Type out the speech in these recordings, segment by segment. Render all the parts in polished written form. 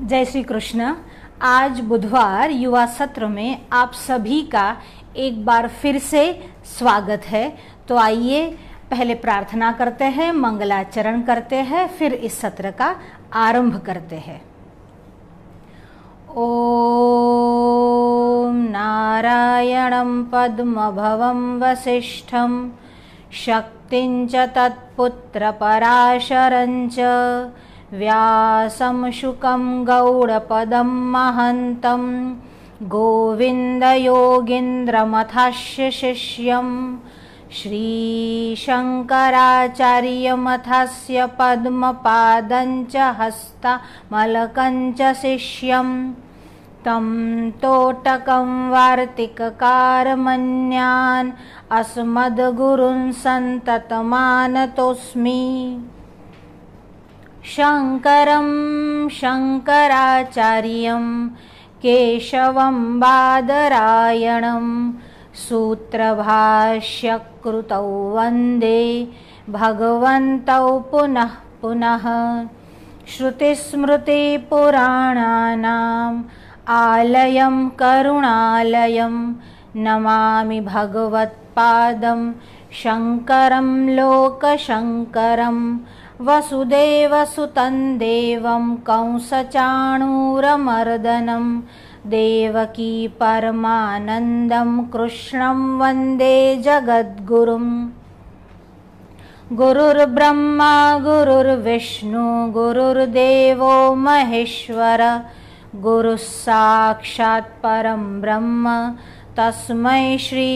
जय श्री कृष्ण। आज बुधवार युवा सत्र में आप सभी का एक बार फिर से स्वागत है। तो आइए पहले प्रार्थना करते हैं, मंगलाचरण करते हैं, फिर इस सत्र का आरंभ करते हैं। ओम नारायणं पद्मभवं वसिष्ठं शक्तिं च तत्पुत्रपराशरं च व्यासं शुकं गौडपदं महन्तं गोविन्दयोगीन्द्रमथास्य शिष्यं श्रीशङ्कराचार्यमथस्य पद्मपादं च हस्तमलकं च शिष्यं तं तोटकं वार्तिककारमन्यान् अस्मद्गुरुन् सन्ततमानतोऽस्मि। शङ्करं शङ्कराचार्यं केशवं बादरायणं सूत्रभाष्यकृतौ वन्दे भगवन्तौ पुनः पुनः। श्रुतिस्मृतिपुराणानाम् आलयं करुणालयं नमामि भगवत्पादं शङ्करं लोकशङ्करं वसुदेवसुतं देवं कंसचाणूरमर्दनं देवकी परमानन्दं कृष्णं वन्दे जगद्गुरुम्। गुरुर्ब्रह्मा गुरुर्विष्णु गुरुर्देवो महेश्वर गुरुः साक्षात् परं ब्रह्म तस्मै श्री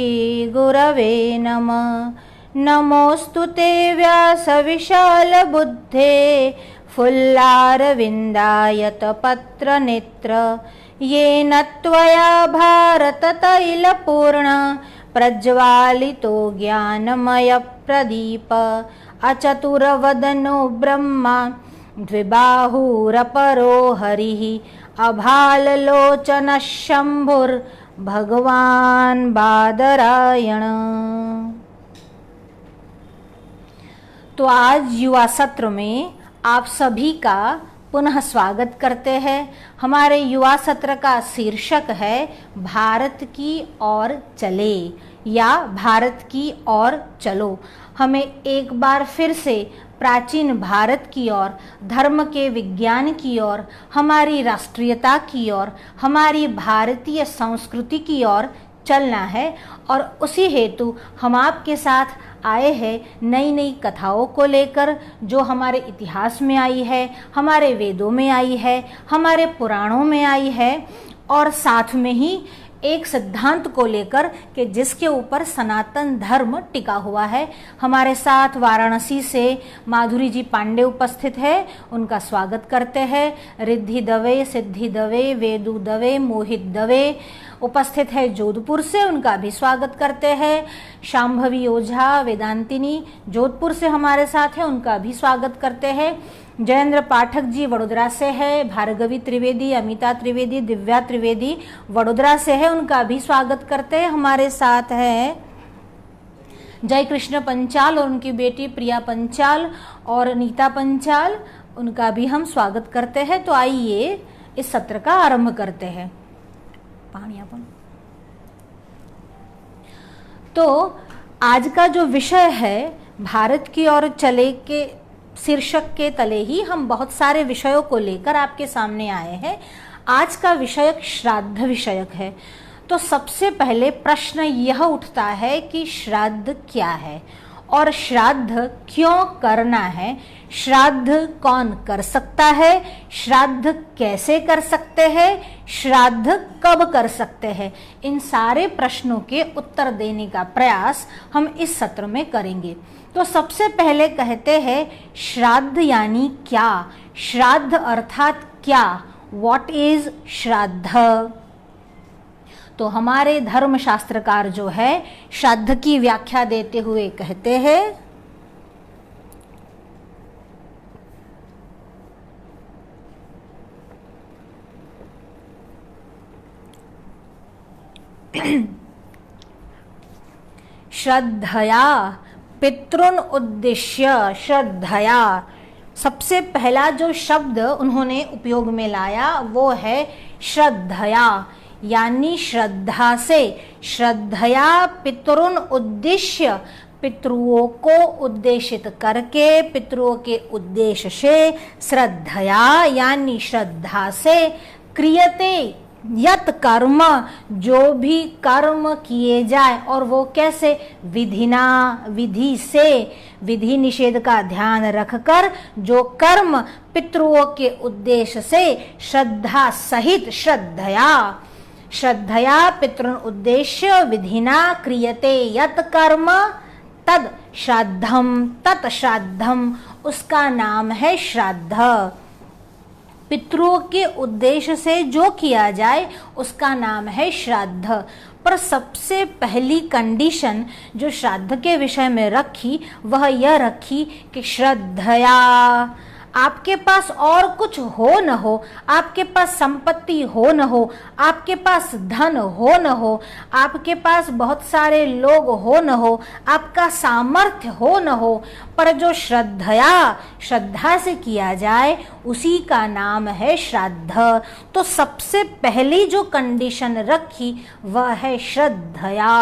गुरवे नमः। नमोऽस्तु ते व्यासविशालबुद्धे फुल्लारविन्दायतपत्रनेत्र येन त्वया भारततैलपूर्ण प्रज्वालितो ज्ञानमयप्रदीप अचतुरवदनो ब्रह्मा द्विबाहुरपरो हरिः अभाललोचनः शम्भुर्भगवान् बादरायण। तो आज युवा सत्र में आप सभी का पुनः स्वागत करते हैं। हमारे युवा सत्र का शीर्षक है भारत की ओर चले या भारत की ओर चलो। हमें एक बार फिर से प्राचीन भारत की ओर, धर्म के विज्ञान की ओर, हमारी राष्ट्रीयता की ओर, हमारी भारतीय संस्कृति की ओर चलना है। और उसी हेतु हम आपके साथ आए हैं नई नई कथाओं को लेकर, जो हमारे इतिहास में आई है, हमारे वेदों में आई है, हमारे पुराणों में आई है, और साथ में ही एक सिद्धांत को लेकर कि जिसके ऊपर सनातन धर्म टिका हुआ है। हमारे साथ वाराणसी से माधुरी जी पांडे उपस्थित है, उनका स्वागत करते हैं। रिद्धि दवे, सिद्धि दवे, वेदु दवे, मोहित दवे उपस्थित है जोधपुर से, उनका भी स्वागत करते हैं। शांभवी ओझा वेदांतिनी जोधपुर से हमारे साथ है, उनका भी स्वागत करते हैं। जयेंद्र पाठक जी वडोदरा से है, भार्गवी त्रिवेदी, अमिता त्रिवेदी, दिव्या त्रिवेदी वडोदरा से है, उनका भी स्वागत करते हैं। हमारे साथ है जय कृष्ण पंचाल और उनकी बेटी प्रिया पंचाल और नीता पंचाल, उनका भी हम स्वागत करते हैं। तो आइए इस सत्र का आरंभ करते हैं। तो आज का जो विषय है भारत की ओर चले के शीर्षक के तले ही हम बहुत सारे विषयों को लेकर आपके सामने आए हैं। आज का विषय श्राद्ध विषयक है। तो सबसे पहले प्रश्न यह उठता है कि श्राद्ध क्या है और श्राद्ध क्यों करना है, श्राद्ध कौन कर सकता है, श्राद्ध कैसे कर सकते हैं, श्राद्ध कब कर सकते हैं। इन सारे प्रश्नों के उत्तर देने का प्रयास हम इस सत्र में करेंगे। तो सबसे पहले कहते हैं श्राद्ध यानी क्या, श्राद्ध अर्थात क्या, व्हाट इज श्राद्ध। तो हमारे धर्मशास्त्रकार जो है श्राद्ध की व्याख्या देते हुए कहते हैं श्रद्धया पितॄन् उद्दिश्य, श्रद्धया सबसे पहला जो शब्द उन्होंने उपयोग में लाया वो है श्रद्धया, यानी श्रद्धा से। श्रद्धया पितृन उद्देश्य, पितृओं को उद्देशित करके, पितृओं के उद्देश्य से, श्रद्धया यानी श्रद्धा से, क्रियते यत कर्म, जो भी कर्म किए जाए, और वो कैसे, विधिना, विधि से, विधि निषेध का ध्यान रखकर जो कर्म पितृओं के उद्देश्य से श्रद्धा सहित, श्रद्धया, श्रद्धया पितृन उद्देश्य विधिना क्रियते यत कर्म तद श्राद्धम, तत् श्राद्धम, उसका नाम है श्राद्ध। पितृओं के उद्देश्य से जो किया जाए उसका नाम है श्राद्ध। पर सबसे पहली कंडीशन जो श्राद्ध के विषय में रखी वह यह रखी कि श्रद्धया, आपके पास और कुछ हो न हो, आपके पास संपत्ति हो न हो, आपके पास धन हो न हो, आपके पास बहुत सारे लोग हो न हो, आपका सामर्थ्य हो न हो, पर जो श्रद्धया, श्रद्धा से किया जाए उसी का नाम है श्राद्ध। तो सबसे पहली जो कंडीशन रखी वह है श्रद्धया।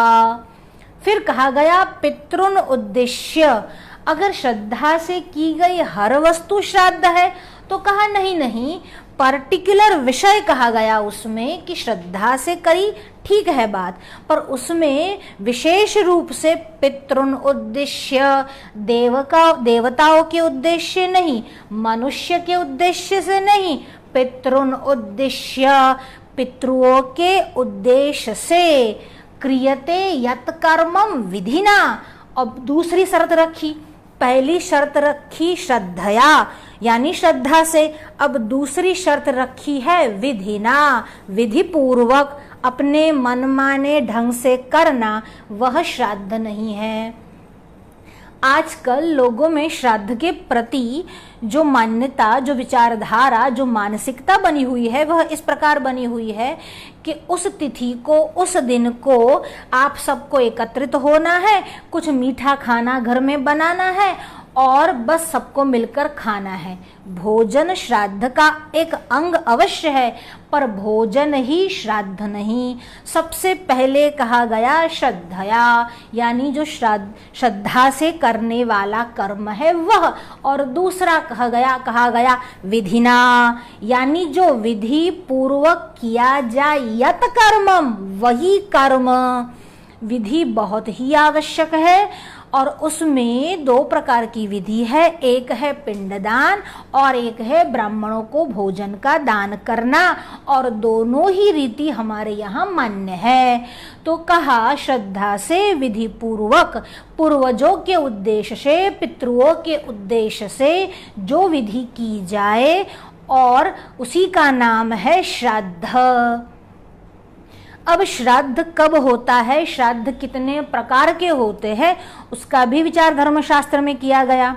फिर कहा गया पितृन उद्देश्य, अगर श्रद्धा से की गई हर वस्तु श्राद्ध है तो कहा नहीं नहीं, पर्टिकुलर विषय कहा गया उसमें कि श्रद्धा से करी, ठीक है बात, पर उसमें विशेष रूप से पितृन उद्देश्य, देवताओं के उद्देश्य नहीं, मनुष्य के उद्देश्य से नहीं, पितृन उद्देश्य, पितृओं के उद्देश्य से, क्रियते यत कर्मम विधिना। अब दूसरी शर्त रखी, पहली शर्त रखी श्रद्धया यानी श्रद्धा से, अब दूसरी शर्त रखी है विधिना, विधि पूर्वक, अपने मनमाने ढंग से करना, वह श्राद्ध नहीं है। आजकल लोगों में श्राद्ध के प्रति जो मान्यता, जो विचारधारा, जो मानसिकता बनी हुई है वह इस प्रकार बनी हुई है कि उस तिथि को, उस दिन को आप सबको एकत्रित होना है, कुछ मीठा खाना घर में बनाना है और बस सबको मिलकर खाना है। भोजन श्राद्ध का एक अंग अवश्य है, पर भोजन ही श्राद्ध नहीं। सबसे पहले कहा गया श्रद्धया, यानी जो श्रद्धा से करने वाला कर्म है वह, और दूसरा कहा गया विधिना, यानी जो विधि पूर्वक किया जाए यत कर्मम, वही कर्म। विधि बहुत ही आवश्यक है और उसमें दो प्रकार की विधि है, एक है पिंडदान और एक है ब्राह्मणों को भोजन का दान करना, और दोनों ही रीति हमारे यहाँ मान्य है। तो कहा श्रद्धा से, विधि पूर्वक, पूर्वजों के उद्देश्य से, पितृओं के उद्देश्य से जो विधि की जाए, और उसी का नाम है श्राद्ध। अब श्राद्ध कब होता है, श्राद्ध कितने प्रकार के होते हैं, उसका भी विचार धर्मशास्त्र में किया गया।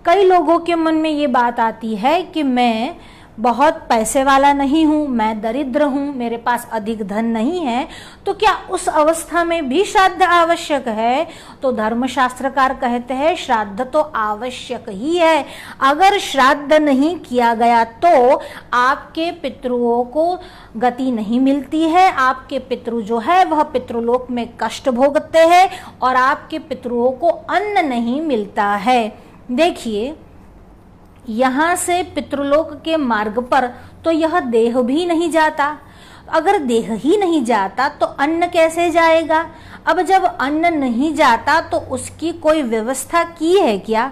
कई लोगों के मन में ये बात आती है कि मैं बहुत पैसे वाला नहीं हूँ, मैं दरिद्र हूँ, मेरे पास अधिक धन नहीं है, तो क्या उस अवस्था में भी श्राद्ध आवश्यक है? तो धर्मशास्त्रकार कहते हैं श्राद्ध तो आवश्यक ही है। अगर श्राद्ध नहीं किया गया तो आपके पितृओं को गति नहीं मिलती है, आपके पितृ जो है वह पितृलोक में कष्ट भोगते हैं और आपके पितृओं को अन्न नहीं मिलता है। देखिए, यहाँ से पितृलोक के मार्ग पर तो यह देह भी नहीं जाता। अगर देह ही नहीं जाता तो अन्न कैसे जाएगा? अब जब अन्न नहीं जाता तो उसकी कोई व्यवस्था की है क्या?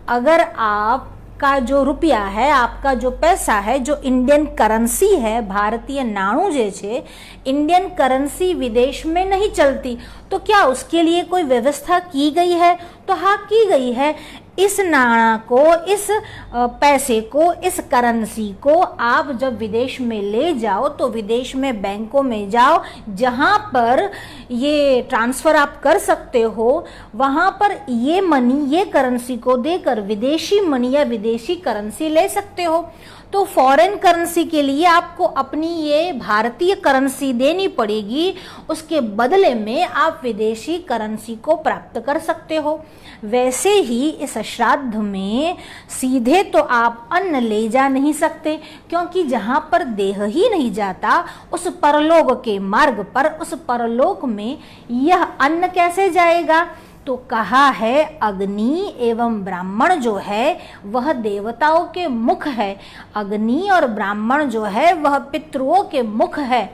अगर आपका जो रुपया है, आपका जो पैसा है, जो इंडियन करेंसी है, भारतीय नाणु जैसे इंडियन करेंसी विदेश में नहीं चलती, तो क्या उसके लिए कोई व्यवस्था की गई है? तो हाँ, की गई है। इस नाणा को, इस पैसे को, इस करेंसी को आप जब विदेश में ले जाओ तो विदेश में बैंकों में जाओ, जहाँ पर ये ट्रांसफ़र आप कर सकते हो, वहाँ पर ये मनी, ये करेंसी को देकर विदेशी मनी या विदेशी करेंसी ले सकते हो। तो फॉरेन करेंसी के लिए आपको अपनी ये भारतीय करेंसी देनी पड़ेगी, उसके बदले में आप विदेशी करेंसी को प्राप्त कर सकते हो। वैसे ही इस श्राद्ध में सीधे तो आप अन्न ले जा नहीं सकते, क्योंकि जहां पर देह ही नहीं जाता उस परलोक के मार्ग पर, उस परलोक में यह अन्न कैसे जाएगा। तो कहा है अग्नि एवं ब्राह्मण जो है वह देवताओं के मुख है, अग्नि और ब्राह्मण जो है वह पितरों के मुख है।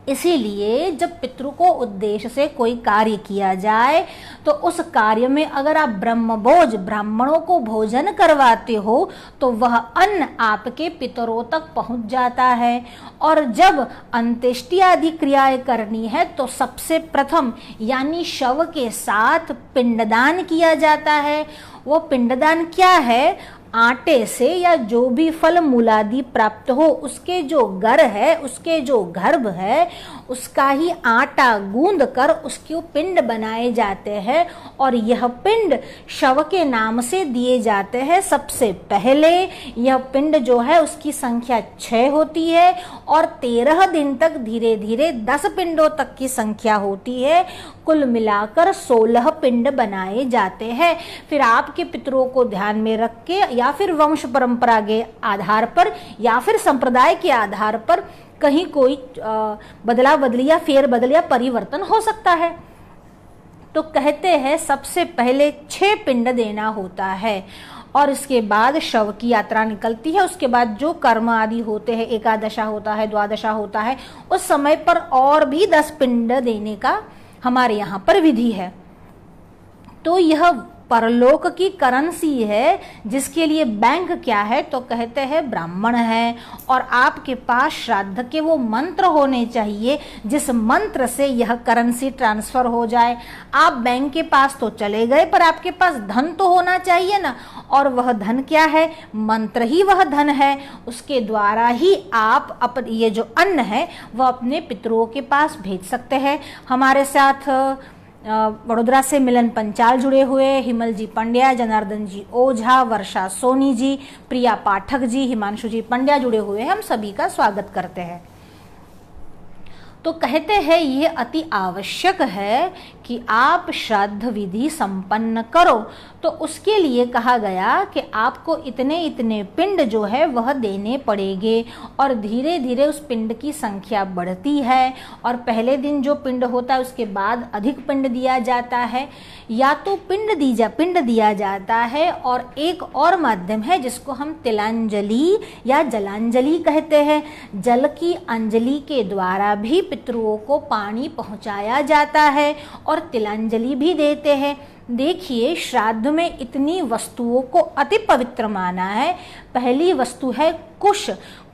इसीलिए जब पितृ को उद्देश्य से कोई कार्य किया जाए तो उस कार्य में अगर आप ब्रह्मभोज ब्राह्मणों को भोजन करवाते हो तो वह अन्न आपके पितरों तक पहुंच जाता है। और जब अंत्येष्टि आदि क्रियाएं करनी है तो सबसे प्रथम यानी शव के साथ पिंडदान किया जाता है। वो पिंडदान क्या है, आटे से या जो भी फल मूलादि प्राप्त हो उसके जो गर है, उसके जो गर्भ है, उसका ही आटा गूंद कर उसके पिंड बनाए जाते हैं और यह पिंड शव के नाम से दिए जाते हैं। सबसे पहले यह पिंड जो है उसकी संख्या 6 होती है और 13 दिन तक धीरे धीरे 10 पिंडों तक की संख्या होती है। कुल मिलाकर 16 पिंड बनाए जाते हैं। फिर आपके पितरों को ध्यान में रख के या फिर वंश परंपरा के आधार पर या फिर संप्रदाय के आधार पर कहीं कोई बदला बदली या फेर बदल या परिवर्तन हो सकता है। तो कहते हैं सबसे पहले 6 पिंड देना होता है और इसके बाद शव की यात्रा निकलती है। उसके बाद जो कर्म आदि होते हैं, एकादशा होता है, द्वादशा होता है, उस समय पर और भी 10 पिंड देने का हमारे यहाँ पर विधि है। तो यह परलोक की करेंसी है जिसके लिए बैंक क्या है, तो कहते हैं ब्राह्मण है। और आपके पास श्राद्ध के वो मंत्र होने चाहिए जिस मंत्र से यह करेंसी ट्रांसफर हो जाए। आप बैंक के पास तो चले गए पर आपके पास धन तो होना चाहिए ना, और वह धन क्या है, मंत्र ही वह धन है। उसके द्वारा ही आप अपन ये जो अन्न है वह अपने पितरों के पास भेज सकते हैं। हमारे साथ वडोदरा से मिलन पंचाल जुड़े हुए, हिमल जी पंड्या, जनार्दन जी ओझा, वर्षा सोनी जी, प्रिया पाठक जी, हिमांशु जी पंड्या जुड़े हुए हैं। हम सभी का स्वागत करते हैं। तो कहते हैं ये अति आवश्यक है कि आप श्राद्ध विधि संपन्न करो। तो उसके लिए कहा गया कि आपको इतने इतने पिंड जो है वह देने पड़ेंगे और धीरे धीरे उस पिंड की संख्या बढ़ती है। और पहले दिन जो पिंड होता है उसके बाद अधिक पिंड दिया जाता है, या तो पिंड दिया जाता है। और एक और माध्यम है जिसको हम तिलांजलि या जलांजलि कहते हैं। जल की अंजलि के द्वारा भी पितरों को पानी पहुंचाया जाता है और तिलांजलि भी देते हैं। देखिए, श्राद्ध में इतनी वस्तुओं को अति पवित्र माना है। पहली वस्तु है कुश।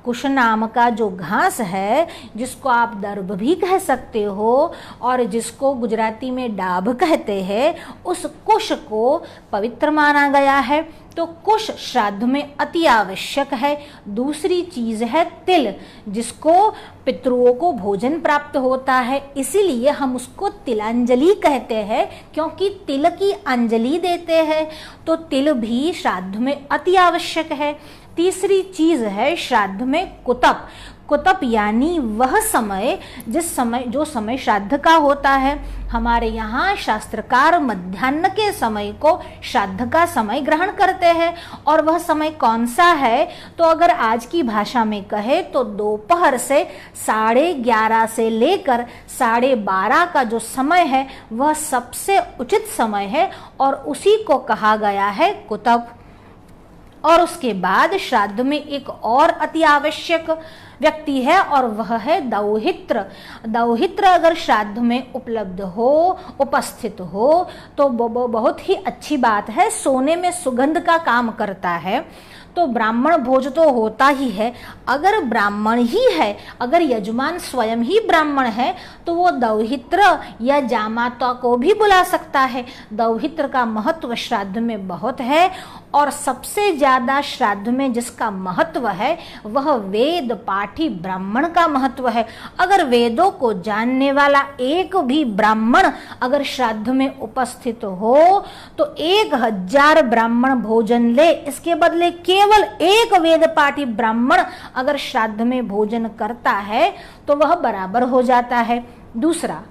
कुश नाम का जो घास है जिसको आप दर्भ भी कह सकते हो और जिसको गुजराती में डाभ कहते हैं, उस कुश को पवित्र माना गया है। तो कुश श्राद्ध में अति आवश्यक है। दूसरी चीज है तिल, जिसको पितरों को भोजन प्राप्त होता है, इसीलिए हम उसको तिलांजलि कहते हैं, क्योंकि तिल की अंजलि देते हैं। तो तिल भी श्राद्ध में अति आवश्यक है। तीसरी चीज है श्राद्ध में कुतप। कुतप यानी वह समय जो समय श्राद्ध का होता है। हमारे यहाँ शास्त्रकार मध्याह्न के समय को श्राद्ध का समय ग्रहण करते हैं। और वह समय कौन सा है, तो अगर आज की भाषा में कहे तो दोपहर से 11:30 से लेकर 12:30 का जो समय है वह सबसे उचित समय है और उसी को कहा गया है कुतप। और उसके बाद श्राद्ध में एक और अति आवश्यक व्यक्ति है और वह है दौहित्र। दौहित्र अगर श्राद्ध में उपलब्ध हो, उपस्थित हो तो बहुत ही अच्छी बात है। सोने में सुगंध का काम करता है। तो ब्राह्मण भोज तो होता ही है। अगर ब्राह्मण ही है, अगर यजमान स्वयं ही ब्राह्मण है तो वो दौहित्र या जामाता को भी बुला सकता है। दौहित्र का महत्व श्राद्ध में बहुत है और सबसे ज्यादा श्राद्ध में जिसका महत्व है वह वेद पाठी ब्राह्मण का महत्व है। अगर वेदों को जानने वाला एक भी ब्राह्मण अगर श्राद्ध में उपस्थित हो तो 1000 ब्राह्मण भोजन ले, इसके बदले केवल केवल एक वेद पाठी ब्राह्मण अगर श्राद्ध में भोजन करता है तो वह बराबर हो जाता है। दूसरा,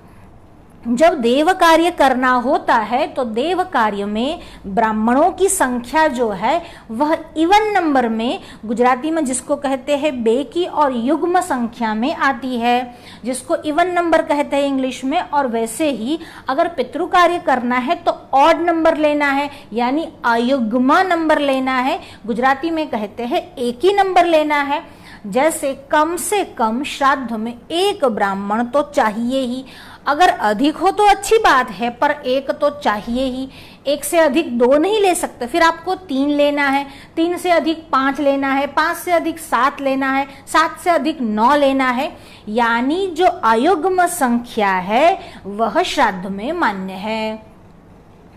जब देव कार्य करना होता है तो देव कार्य में ब्राह्मणों की संख्या जो है वह इवन नंबर में, गुजराती में जिसको कहते हैं बेकी और युग्म संख्या में आती है, जिसको इवन नंबर कहते हैं इंग्लिश में। और वैसे ही अगर पितृ कार्य करना है तो ऑड नंबर लेना है, यानी अयुग्म नंबर लेना है। गुजराती में कहते हैं एक ही नंबर लेना है। जैसे कम से कम श्राद्ध में एक ब्राह्मण तो चाहिए ही, अगर अधिक हो तो अच्छी बात है, पर एक तो चाहिए ही। एक से अधिक 2 नहीं ले सकते, फिर आपको 3 लेना है, 3 से अधिक 5 लेना है, 5 से अधिक 7 लेना है, 7 से अधिक 9 लेना है। यानी जो अयुग्म संख्या है वह श्राद्ध में मान्य है।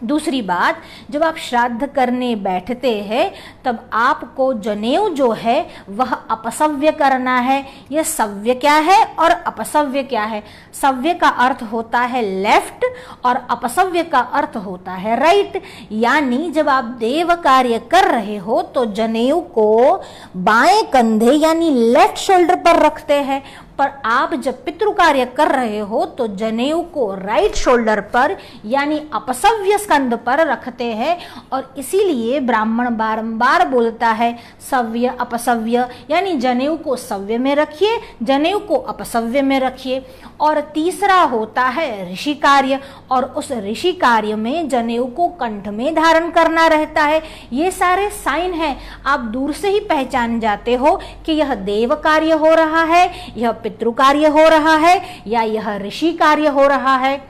दूसरी बात, जब आप श्राद्ध करने बैठते हैं तब आपको जनेऊ जो है वह अपसव्य करना है। यह सव्य क्या है और अपसव्य क्या है? सव्य का अर्थ होता है लेफ्ट और अपसव्य का अर्थ होता है राइट। यानी जब आप देव कार्य कर रहे हो तो जनेऊ को बाएं कंधे यानी लेफ्ट शोल्डर पर रखते हैं, पर आप जब पितृ कार्य कर रहे हो तो जनेऊ को राइट शोल्डर पर यानी अपसव्य स्कंध पर रखते हैं। और इसीलिए ब्राह्मण बारंबार बोलता है सव्य अपसव्य, यानी जनेऊ को सव्य में रखिए, जनेऊ को अपसव्य में रखिए। और तीसरा होता है ऋषि कार्य, और उस ऋषि कार्य में जनेऊ को कंठ में धारण करना रहता है। ये सारे साइन हैं, आप दूर से ही पहचान जाते हो कि यह देव कार्य हो रहा है, यह पितृ कार्य हो रहा है, या यह ऋषि कार्य हो रहा है।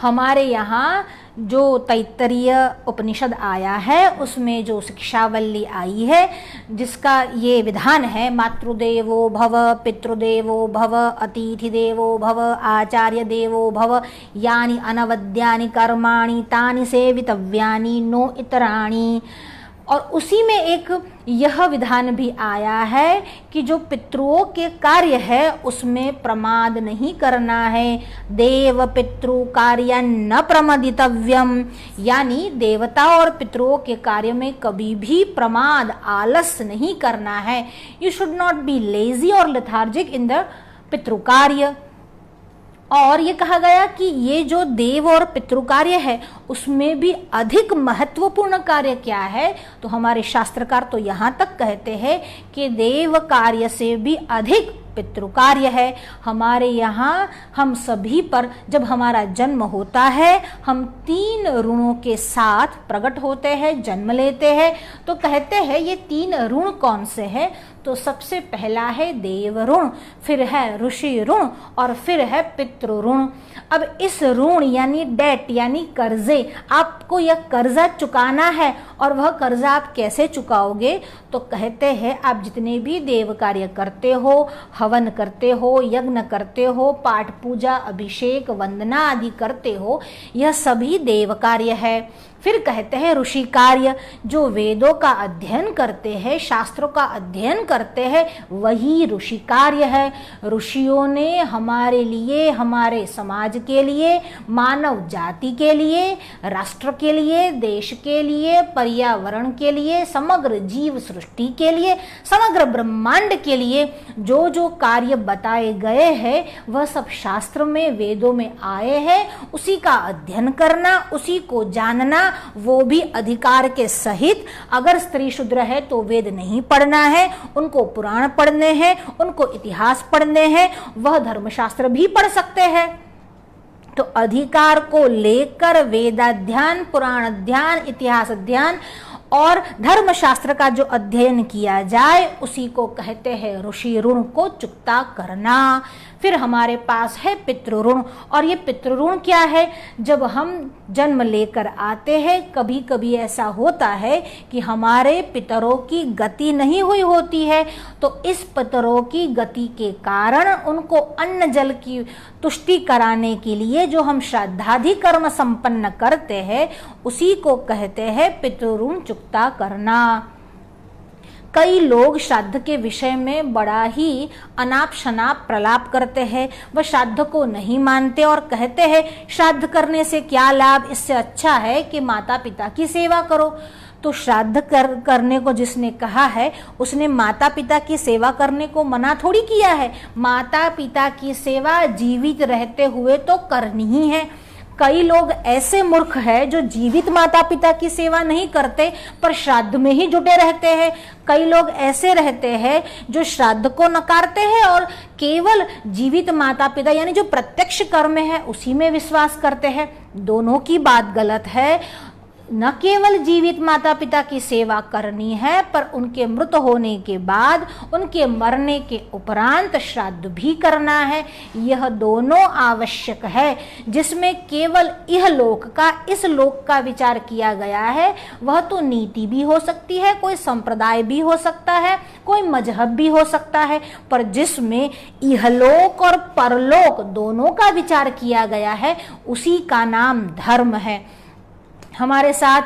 हमारे यहाँ जो तैत्तरीय उपनिषद आया है उसमें जो शिक्षावल्ली आई है, जिसका ये विधान है मातृदेवो भव, पितृदेवो भव, अतिथि देवो भव, आचार्य देवो भव, यानि अनवद्यानि कर्माणि तानि सेवितव्यानि नो इतराणि। और उसी में एक यह विधान भी आया है कि जो पितृओं के कार्य है उसमें प्रमाद नहीं करना है। देव पितृ कार्य न प्रमदितव्यम, यानी देवता और पितृओं के कार्य में कभी भी प्रमाद आलस नहीं करना है। You should not be lazy और लेथार्जिक इन द पितृ कार्य। और ये कहा गया कि ये जो देव और पितृ कार्य है उसमें भी अधिक महत्वपूर्ण कार्य क्या है, तो हमारे शास्त्रकार तो यहाँ तक कहते हैं कि देव कार्य से भी अधिक पितृ कार्य है। हमारे यहाँ हम सभी पर जब हमारा जन्म होता है हम 3 ऋणों के साथ प्रकट होते हैं, जन्म लेते हैं। तो कहते हैं ये 3 ऋण कौन से हैं, तो सबसे पहला है देव ऋण, फिर है ऋषि ऋण और फिर है पितृ ऋण। अब इस ऋण यानी डेट यानी कर्जे, आपको यह कर्जा चुकाना है। और वह कर्जा आप कैसे चुकाओगे, तो कहते हैं आप जितने भी देव कार्य करते हो, हवन करते हो, यज्ञ करते हो, पाठ पूजा अभिषेक वंदना आदि करते हो, यह सभी देव कार्य है। फिर कहते हैं ऋषि कार्य, जो वेदों का अध्ययन करते हैं, शास्त्रों का अध्ययन करते हैं, वही ऋषि कार्य है। ऋषियों ने हमारे लिए, हमारे समाज के लिए, मानव जाति के लिए, राष्ट्र के लिए, देश के लिए, पर्यावरण के लिए, समग्र जीव सृष्टि के लिए, समग्र ब्रह्मांड के लिए जो जो कार्य बताए गए हैं वह सब शास्त्र में वेदों में आए हैं। उसी का अध्ययन करना, उसी को जानना, वो भी अधिकार के सहित। अगर स्त्री शूद्र है तो वेद नहीं पढ़ना है, उनको पुराण पढ़ने हैं, उनको इतिहास पढ़ने हैं, वह धर्मशास्त्र भी पढ़ सकते हैं। तो अधिकार को लेकर वेदाध्ययन, पुराण अध्ययन, इतिहास अध्ययन और धर्मशास्त्र का जो अध्ययन किया जाए उसी को कहते हैं ऋषि ऋण को चुकता करना। फिर हमारे पास है पितृ ऋण, और ये पितृ ऋण क्या है, जब हम जन्म लेकर आते हैं कभी कभी ऐसा होता है कि हमारे पितरों की गति नहीं हुई होती है, तो इस पितरों की गति के कारण उनको अन्न जल की तुष्टि कराने के लिए जो हम श्राद्धादि कर्म संपन्न करते हैं उसी को कहते हैं पितृ ऋण चुकता करना। कई लोग श्राद्ध के विषय में बड़ा ही अनाप शनाप प्रलाप करते हैं, वह श्राद्ध को नहीं मानते और कहते हैं श्राद्ध करने से क्या लाभ, इससे अच्छा है कि माता पिता की सेवा करो। तो श्राद्ध करने को जिसने कहा है उसने माता पिता की सेवा करने को मना थोड़ी किया है। माता पिता की सेवा जीवित रहते हुए तो करनी ही है। कई लोग ऐसे मूर्ख हैं जो जीवित माता पिता की सेवा नहीं करते पर श्राद्ध में ही जुटे रहते हैं। कई लोग ऐसे रहते हैं जो श्राद्ध को नकारते हैं और केवल जीवित माता पिता यानी जो प्रत्यक्ष कर्म है उसी में विश्वास करते हैं। दोनों की बात गलत है। न केवल जीवित माता पिता की सेवा करनी है पर उनके मृत होने के बाद, उनके मरने के उपरांत श्राद्ध भी करना है। यह दोनों आवश्यक है। जिसमें केवल इह लोक का, इस लोक का विचार किया गया है वह तो नीति भी हो सकती है, कोई संप्रदाय भी हो सकता है, कोई मजहब भी हो सकता है, पर जिसमें इहलोक और परलोक दोनों का विचार किया गया है उसी का नाम धर्म है। हमारे साथ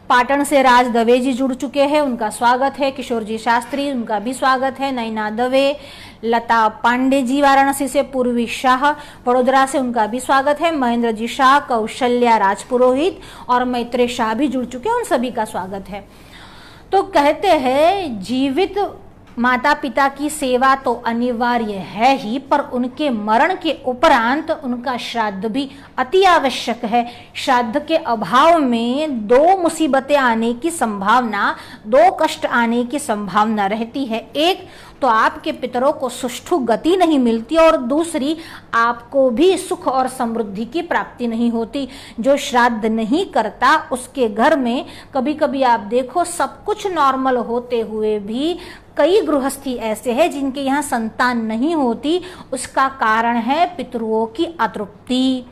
पाटन से राज दवे जी जुड़ चुके हैं, उनका स्वागत है। किशोर जी शास्त्री, उनका भी स्वागत है। नैना दवे, लता पांडे जी वाराणसी से, पूर्वी शाह वडोदरा से, उनका भी स्वागत है। महेंद्र जी शाह, कौशल्या राजपुरोहित और मैत्रेय शाह भी जुड़ चुके हैं, उन सभी का स्वागत है। तो कहते हैं जीवित माता पिता की सेवा तो अनिवार्य है ही, पर उनके मरण के उपरांत उनका श्राद्ध भी अति आवश्यक है। श्राद्ध के अभाव में दो मुसीबतें आने की संभावना, दो कष्ट आने की संभावना रहती है। एक तो आपके पितरों को सुष्ठु गति नहीं मिलती और दूसरी आपको भी सुख और समृद्धि की प्राप्ति नहीं होती। जो श्राद्ध नहीं करता उसके घर में कभी कभी आप देखो सब कुछ नॉर्मल होते हुए भी कई गृहस्थी ऐसे हैं जिनके यहाँ संतान नहीं होती। उसका कारण है पितरों की अतृप्ति।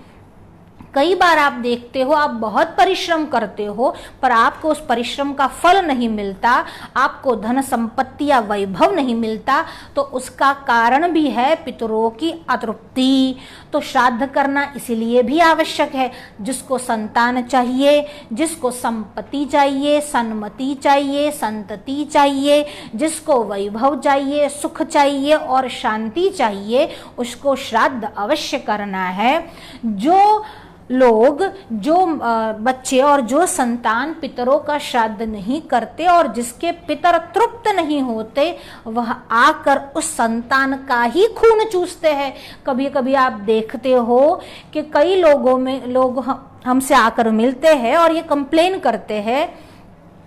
कई बार आप देखते हो आप बहुत परिश्रम करते हो पर आपको उस परिश्रम का फल नहीं मिलता, आपको धन संपत्ति या वैभव नहीं मिलता, तो उसका कारण भी है पितरों की अतृप्ति। तो श्राद्ध करना इसलिए भी आवश्यक है। जिसको संतान चाहिए, जिसको संपत्ति चाहिए, सन्मति चाहिए, संतति चाहिए, जिसको वैभव चाहिए, सुख चाहिए और शांति चाहिए, उसको श्राद्ध अवश्य करना है। जो लोग, जो बच्चे और जो संतान पितरों का श्राद्ध नहीं करते और जिसके पितर तृप्त नहीं होते, वह आकर उस संतान का ही खून चूसते हैं। कभी कभी आप देखते हो कि कई लोग हमसे आकर मिलते हैं और ये कंप्लेन करते हैं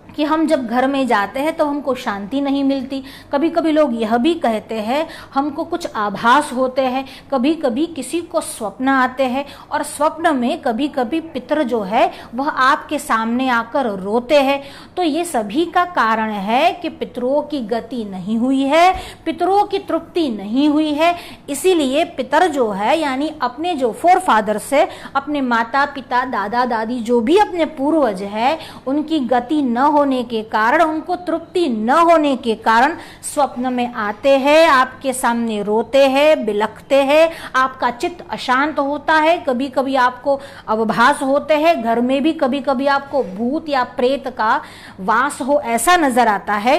कि हम जब घर में जाते हैं तो हमको शांति नहीं मिलती। कभी कभी लोग यह भी कहते हैं हमको कुछ आभास होते हैं, कभी कभी किसी को स्वप्न आते हैं और स्वप्न में कभी कभी पितर जो है वह आपके सामने आकर रोते हैं। तो ये सभी का कारण है कि पितरों की गति नहीं हुई है, पितरों की तृप्ति नहीं हुई है। इसीलिए पितर जो है यानी अपने जो फोर फादर से, अपने माता पिता, दादा दादी, जो भी अपने पूर्वज है, उनकी गति न होने के कारण, उनको तृप्ति न होने के कारण स्वप्न में आते हैं, आपके सामने रोते हैं, बिलखते हैं, आपका चित्त अशांत होता है। कभी कभी आपको अवभास होते हैं, घर में भी कभी कभी आपको भूत या प्रेत का वास हो ऐसा नजर आता है।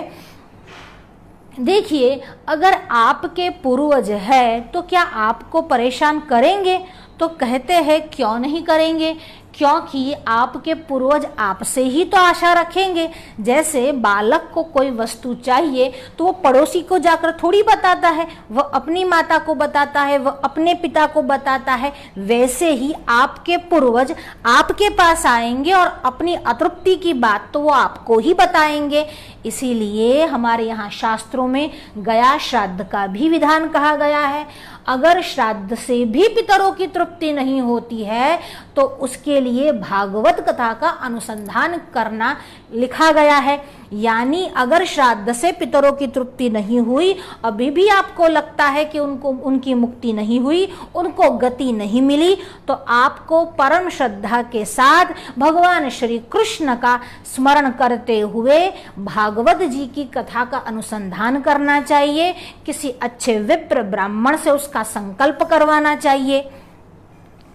देखिए, अगर आपके पूर्वज है तो क्या आपको परेशान करेंगे? तो कहते हैं क्यों नहीं करेंगे, क्योंकि आपके पूर्वज आपसे ही तो आशा रखेंगे। जैसे बालक को कोई वस्तु चाहिए तो वो पड़ोसी को जाकर थोड़ी बताता है, वह अपनी माता को बताता है, वह अपने पिता को बताता है। वैसे ही आपके पूर्वज आपके पास आएंगे और अपनी अतृप्ति की बात तो वो आपको ही बताएंगे। इसीलिए हमारे यहाँ शास्त्रों में गया श्राद्ध का भी विधान कहा गया है। अगर श्राद्ध से भी पितरों की तृप्ति नहीं होती है तो उसके लिए भागवत कथा का अनुसंधान करना लिखा गया है। यानी अगर श्राद्ध से पितरों की तृप्ति नहीं हुई, अभी भी आपको लगता है कि उनकी मुक्ति नहीं हुई, उनको गति नहीं मिली, तो आपको परम श्रद्धा के साथ भगवान श्री कृष्ण का स्मरण करते हुए भागवत जी की कथा का अनुसंधान करना चाहिए। किसी अच्छे विप्र ब्राह्मण से उसका संकल्प करवाना चाहिए।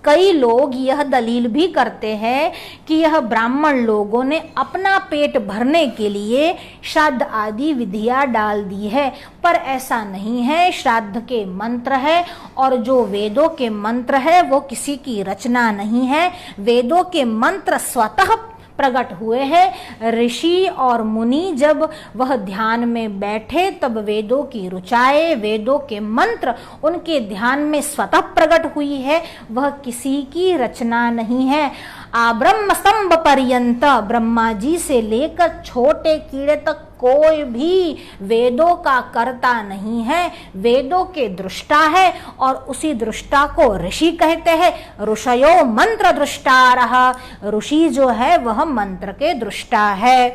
कई लोग यह दलील भी करते हैं कि यह ब्राह्मण लोगों ने अपना पेट भरने के लिए श्राद्ध आदि विधियां डाल दी है, पर ऐसा नहीं है। श्राद्ध के मंत्र है और जो वेदों के मंत्र है वो किसी की रचना नहीं है। वेदों के मंत्र स्वतः प्रकट हुए हैं। ऋषि और मुनि जब वह ध्यान में बैठे तब वेदों की ऋचाएं, वेदों के मंत्र उनके ध्यान में स्वतः प्रकट हुई है, वह किसी की रचना नहीं है। ब्रह्म स्तंभ पर्यंत, ब्रह्मा जी से लेकर छोटे कीड़े तक कोई भी वेदों का कर्ता नहीं है, वेदों के दृष्टा है और उसी दृष्टा को ऋषि कहते हैं। ऋषयो मंत्र दृष्टारः, ऋषि जो है वह मंत्र के दृष्टा है।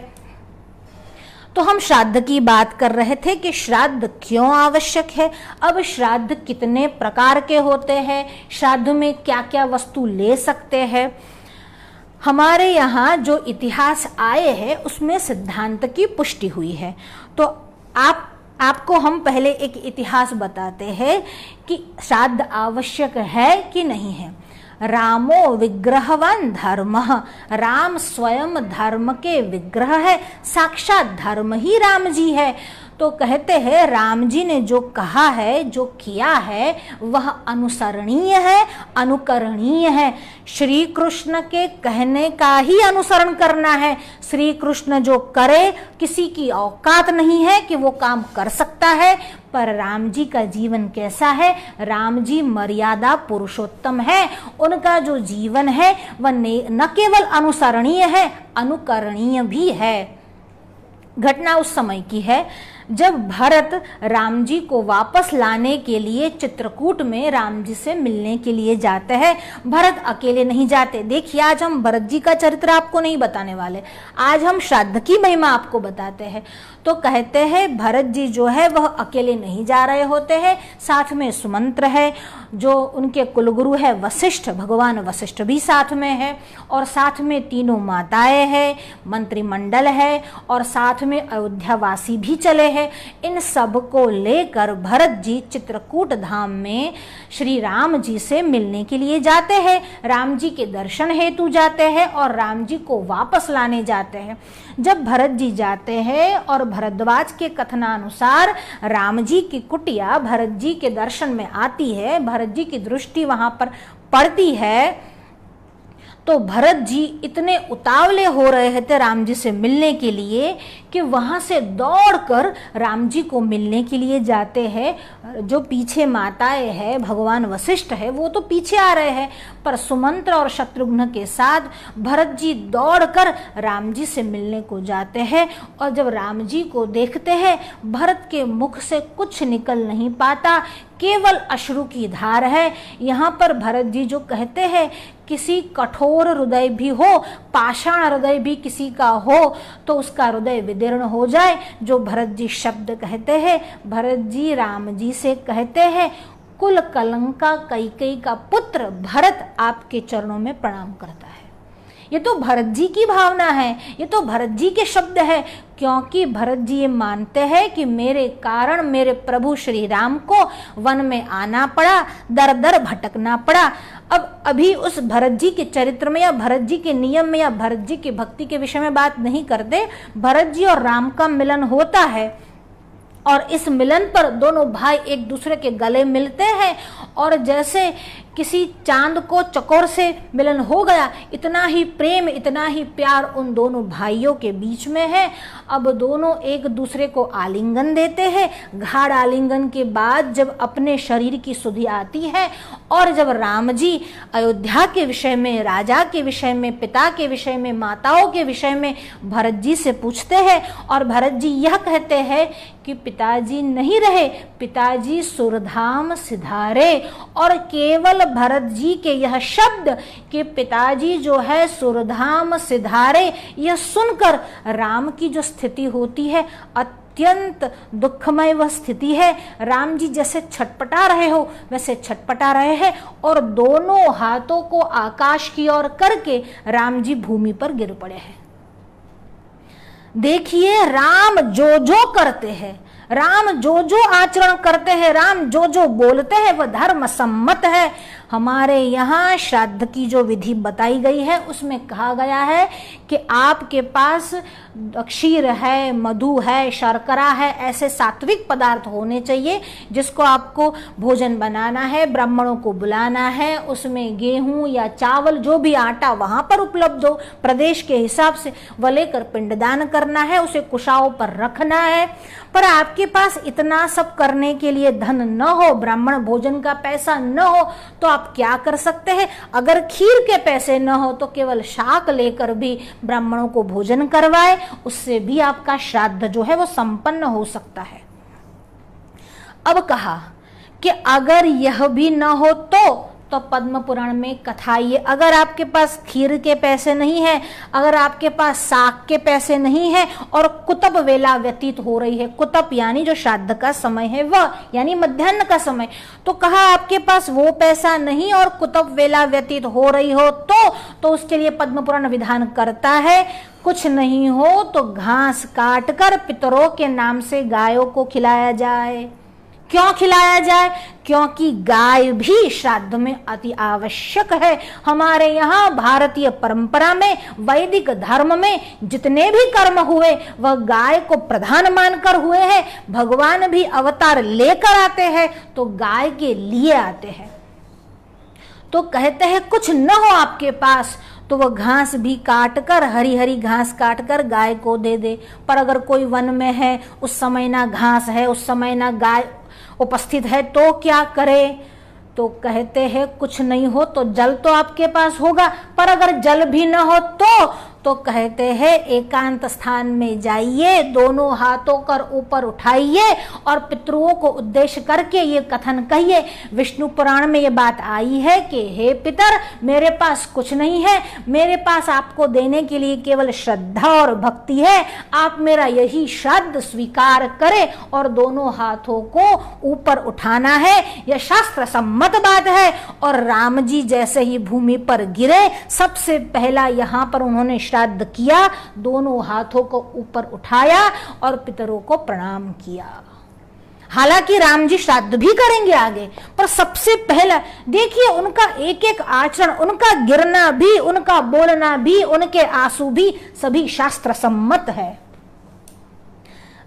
तो हम श्राद्ध की बात कर रहे थे कि श्राद्ध क्यों आवश्यक है। अब श्राद्ध कितने प्रकार के होते हैं, श्राद्ध में क्या क्या वस्तु ले सकते हैं। हमारे यहाँ जो इतिहास आए हैं उसमें सिद्धांत की पुष्टि हुई है। तो आपको हम पहले एक इतिहास बताते हैं कि श्राद्ध आवश्यक है कि नहीं है। रामो विग्रहवान धर्मः, राम स्वयं धर्म के विग्रह है, साक्षात धर्म ही राम जी है। तो कहते हैं राम जी ने जो कहा है, जो किया है, वह अनुसरणीय है, अनुकरणीय है। श्री कृष्ण के कहने का ही अनुसरण करना है। श्री कृष्ण जो करे, किसी की औकात नहीं है कि वो काम कर सकता है। पर राम जी का जीवन कैसा है, राम जी मर्यादा पुरुषोत्तम है। उनका जो जीवन है वह न केवल अनुसरणीय है, अनुकरणीय भी है। घटना उस समय की है जब भरत राम जी को वापस लाने के लिए चित्रकूट में राम जी से मिलने के लिए जाते हैं। भरत अकेले नहीं जाते। देखिए, आज हम भरत जी का चरित्र आपको नहीं बताने वाले, आज हम श्राद्ध की महिमा आपको बताते हैं। तो कहते हैं भरत जी जो है वह अकेले नहीं जा रहे होते हैं, साथ में सुमंत्र है, जो उनके कुलगुरु है वशिष्ठ, भगवान वशिष्ठ भी साथ में है, और साथ में तीनों माताएं हैं, मंत्रिमंडल है, और साथ में अयोध्यावासी भी चले हैं। इन सब को लेकर भरत जी चित्रकूट धाम में श्री राम जी से मिलने के लिए जाते हैं, राम जी के दर्शन हेतु जाते हैं और राम जी को वापस लाने जाते हैं। जब भरत जी जाते हैं और भरद्वाज के कथनानुसार राम जी की कुटिया भरत जी के दर्शन में आती है, भरत जी की दृष्टि वहां पर पड़ती है, तो भरत जी इतने उतावले हो रहे थे राम जी से मिलने के लिए कि वहां से दौड़कर राम जी को मिलने के लिए जाते हैं। जो पीछे माताएं हैं, भगवान वशिष्ठ है, वो तो पीछे आ रहे हैं, पर सुमंत्र और शत्रुघ्न के साथ भरत जी दौड़कर राम जी से मिलने को जाते हैं। और जब राम जी को देखते हैं, भरत के मुख से कुछ निकल नहीं पाता, केवल अश्रु की धार है। यहाँ पर भरत जी जो कहते हैं, किसी कठोर हृदय भी हो, पाषाण हृदय भी किसी का हो, तो उसका हृदय विदीर्ण हो जाए। जो भरत जी शब्द कहते हैं, भरत जी राम जी से कहते हैं, कुल कलंका कैकेयी का पुत्र भरत आपके चरणों में प्रणाम करता है। ये तो भरत जी की भावना है, ये तो भरत जी के शब्द है, क्योंकि भरत जी ये मानते हैं कि मेरे कारण मेरे प्रभु श्री राम को वन में आना पड़ा, दर दर भटकना पड़ा। अब अभी उस भरत जी के चरित्र में या भरत जी के नियम में या भरत जी की भक्ति के विषय में बात नहीं करते। भरत जी और राम का मिलन होता है और इस मिलन पर दोनों भाई एक दूसरे के गले मिलते हैं, और जैसे किसी चांद को चकोर से मिलन हो गया, इतना ही प्रेम, इतना ही प्यार उन दोनों भाइयों के बीच में है। अब दोनों एक दूसरे को आलिंगन देते हैं। गाढ़ आलिंगन के बाद जब अपने शरीर की सुधि आती है और जब राम जी अयोध्या के विषय में, राजा के विषय में, पिता के विषय में, माताओं के विषय में भरत जी से पूछते हैं, और भरत जी यह कहते हैं कि पिताजी नहीं रहे, पिताजी सुरधाम सिधारे। और केवल भरत जी के यह शब्द कि पिताजी जो है सुरधाम सिधारे, यह सुनकर राम की जो स्थिति होती है, अत्यंत दुखमय वह स्थिति है। राम जी जैसे छटपटा रहे हो वैसे छटपटा रहे हैं, और दोनों हाथों को आकाश की ओर करके राम जी भूमि पर गिर पड़े हैं। देखिए, राम जो जो करते हैं, राम जो जो आचरण करते हैं, राम जो जो बोलते हैं, वह धर्म सम्मत है। हमारे यहाँ श्राद्ध की जो विधि बताई गई है उसमें कहा गया है कि आपके पास क्षीर है, मधु है, शर्करा है, ऐसे सात्विक पदार्थ होने चाहिए जिसको आपको भोजन बनाना है, ब्राह्मणों को बुलाना है, उसमें गेहूं या चावल जो भी आटा वहां पर उपलब्ध हो प्रदेश के हिसाब से वह लेकर पिंडदान करना है, उसे कुशाओं पर रखना है। पर आपके पास इतना सब करने के लिए धन न हो, ब्राह्मण भोजन का पैसा न हो, तो आप क्या कर सकते हैं? अगर खीर के पैसे न हो तो केवल शाक लेकर भी ब्राह्मणों को भोजन करवाए, उससे भी आपका श्राद्ध जो है वो संपन्न हो सकता है। अब कहा कि अगर यह भी न हो तो पद्म पुराण में कथा ये, अगर आपके पास खीर के पैसे नहीं है, अगर आपके पास साग के पैसे नहीं है और कुतब वेला व्यतीत हो रही है, कुतब यानी जो श्राद्ध का समय है वह यानी मध्याह्न का समय, तो कहा आपके पास वो पैसा नहीं और कुतब वेला व्यतीत हो रही हो तो उसके लिए पद्म पुराण विधान करता है, कुछ नहीं हो तो घास काटकर पितरों के नाम से गायों को खिलाया जाए। क्यों खिलाया जाए? क्योंकि गाय भी श्राद्ध में अति आवश्यक है। हमारे यहाँ भारतीय परंपरा में, वैदिक धर्म में जितने भी कर्म हुए वह गाय को प्रधान मानकर हुए हैं। भगवान भी अवतार लेकर आते हैं तो गाय के लिए आते हैं। तो कहते हैं कुछ न हो आपके पास तो वह घास भी काटकर, हरी हरी घास काटकर गाय को दे दे। पर अगर कोई वन में है, उस समय ना घास है, उस समय ना गाय उपस्थित है, तो क्या करे? तो कहते हैं कुछ नहीं हो तो जल तो आपके पास होगा, पर अगर जल भी न हो तो कहते हैं एकांत स्थान में जाइए, दोनों हाथों कर ऊपर उठाइए और पितरों को उद्देश्य करके ये कथन कहिए। विष्णु पुराण में ये बात आई है कि हे पितर, मेरे पास कुछ नहीं है, मेरे पास आपको देने के लिए केवल श्रद्धा और भक्ति है, आप मेरा यही श्राद्ध स्वीकार करें और दोनों हाथों को ऊपर उठाना है। यह शास्त्र सम्मत बात है। और राम जी जैसे ही भूमि पर गिरे, सबसे पहला यहाँ पर उन्होंने श्राद्ध किया, दोनों हाथों को ऊपर उठाया और पितरों को प्रणाम किया। हालांकि राम जी श्राद्ध भी करेंगे आगे, पर सबसे पहला देखिए उनका एक एक आचरण, उनका गिरना भी, उनका बोलना भी, उनके आंसू भी सभी शास्त्र सम्मत है।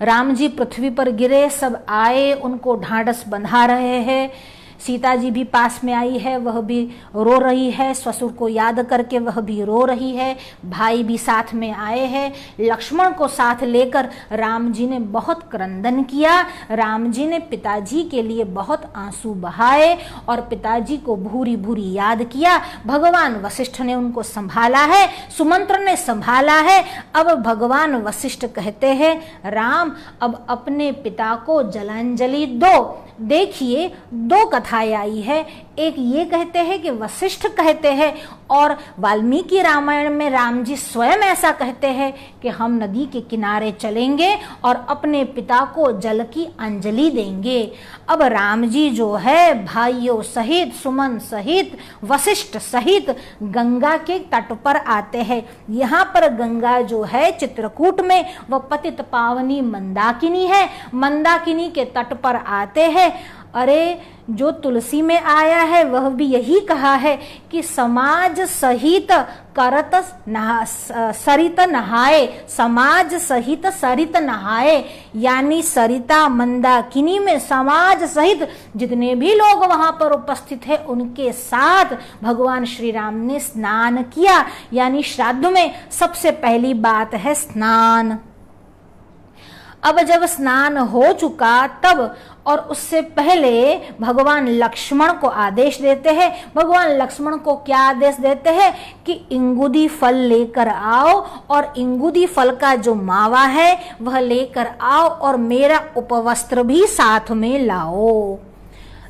राम जी पृथ्वी पर गिरे, सब आए, उनको ढांढस बंधा रहे हैं। सीता जी भी पास में आई है, वह भी रो रही है, ससुर को याद करके वह भी रो रही है। भाई भी साथ में आए हैं। लक्ष्मण को साथ लेकर राम जी ने बहुत क्रंदन किया। राम जी ने पिताजी के लिए बहुत आंसू बहाए और पिताजी को भूरी भूरी याद किया। भगवान वशिष्ठ ने उनको संभाला है, सुमंत्र ने संभाला है। अब भगवान वशिष्ठ कहते हैं, राम अब अपने पिता को जलांजलि दो। देखिए दो कथाएं आई है, एक ये कहते हैं कि वशिष्ठ कहते हैं और वाल्मीकि रामायण में राम जी स्वयं ऐसा कहते हैं कि हम नदी के किनारे चलेंगे और अपने पिता को जल की अंजलि देंगे। अब राम जी जो है भाइयों सहित, सुमन सहित, वशिष्ठ सहित गंगा के तट पर आते हैं। यहाँ पर गंगा जो है चित्रकूट में वह पतित पावनी मंदाकिनी है। मंदाकिनी के तट पर आते हैं। अरे जो तुलसी में आया है वह भी यही कहा है कि समाज सहित करत सरित नहाए, समाज सहित सरित नहाए, यानी सरिता मंदाकिनी में समाज सहित जितने भी लोग वहां पर उपस्थित है उनके साथ भगवान श्री राम ने स्नान किया। यानी श्राद्ध में सबसे पहली बात है स्नान। अब जब स्नान हो चुका तब और उससे पहले भगवान लक्ष्मण को आदेश देते हैं। भगवान लक्ष्मण को क्या आदेश देते हैं कि इंगुदी फल लेकर आओ और इंगुदी फल का जो मावा है वह लेकर आओ और मेरा उपवस्त्र भी साथ में लाओ।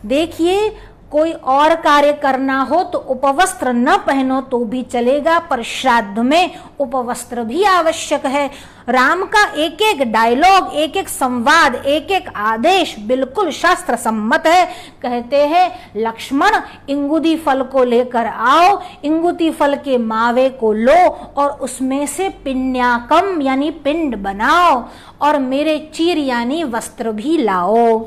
देखिए कोई और कार्य करना हो तो उपवस्त्र न पहनो तो भी चलेगा, पर श्राद्ध में उपवस्त्र भी आवश्यक है। राम का एक एक डायलॉग, एक एक संवाद, एक एक आदेश बिल्कुल शास्त्र सम्मत है। कहते हैं लक्ष्मण इंगुदी फल को लेकर आओ, इंगुदी फल के मावे को लो और उसमें से पिण्याकम यानी पिंड बनाओ और मेरे चीर यानी वस्त्र भी लाओ।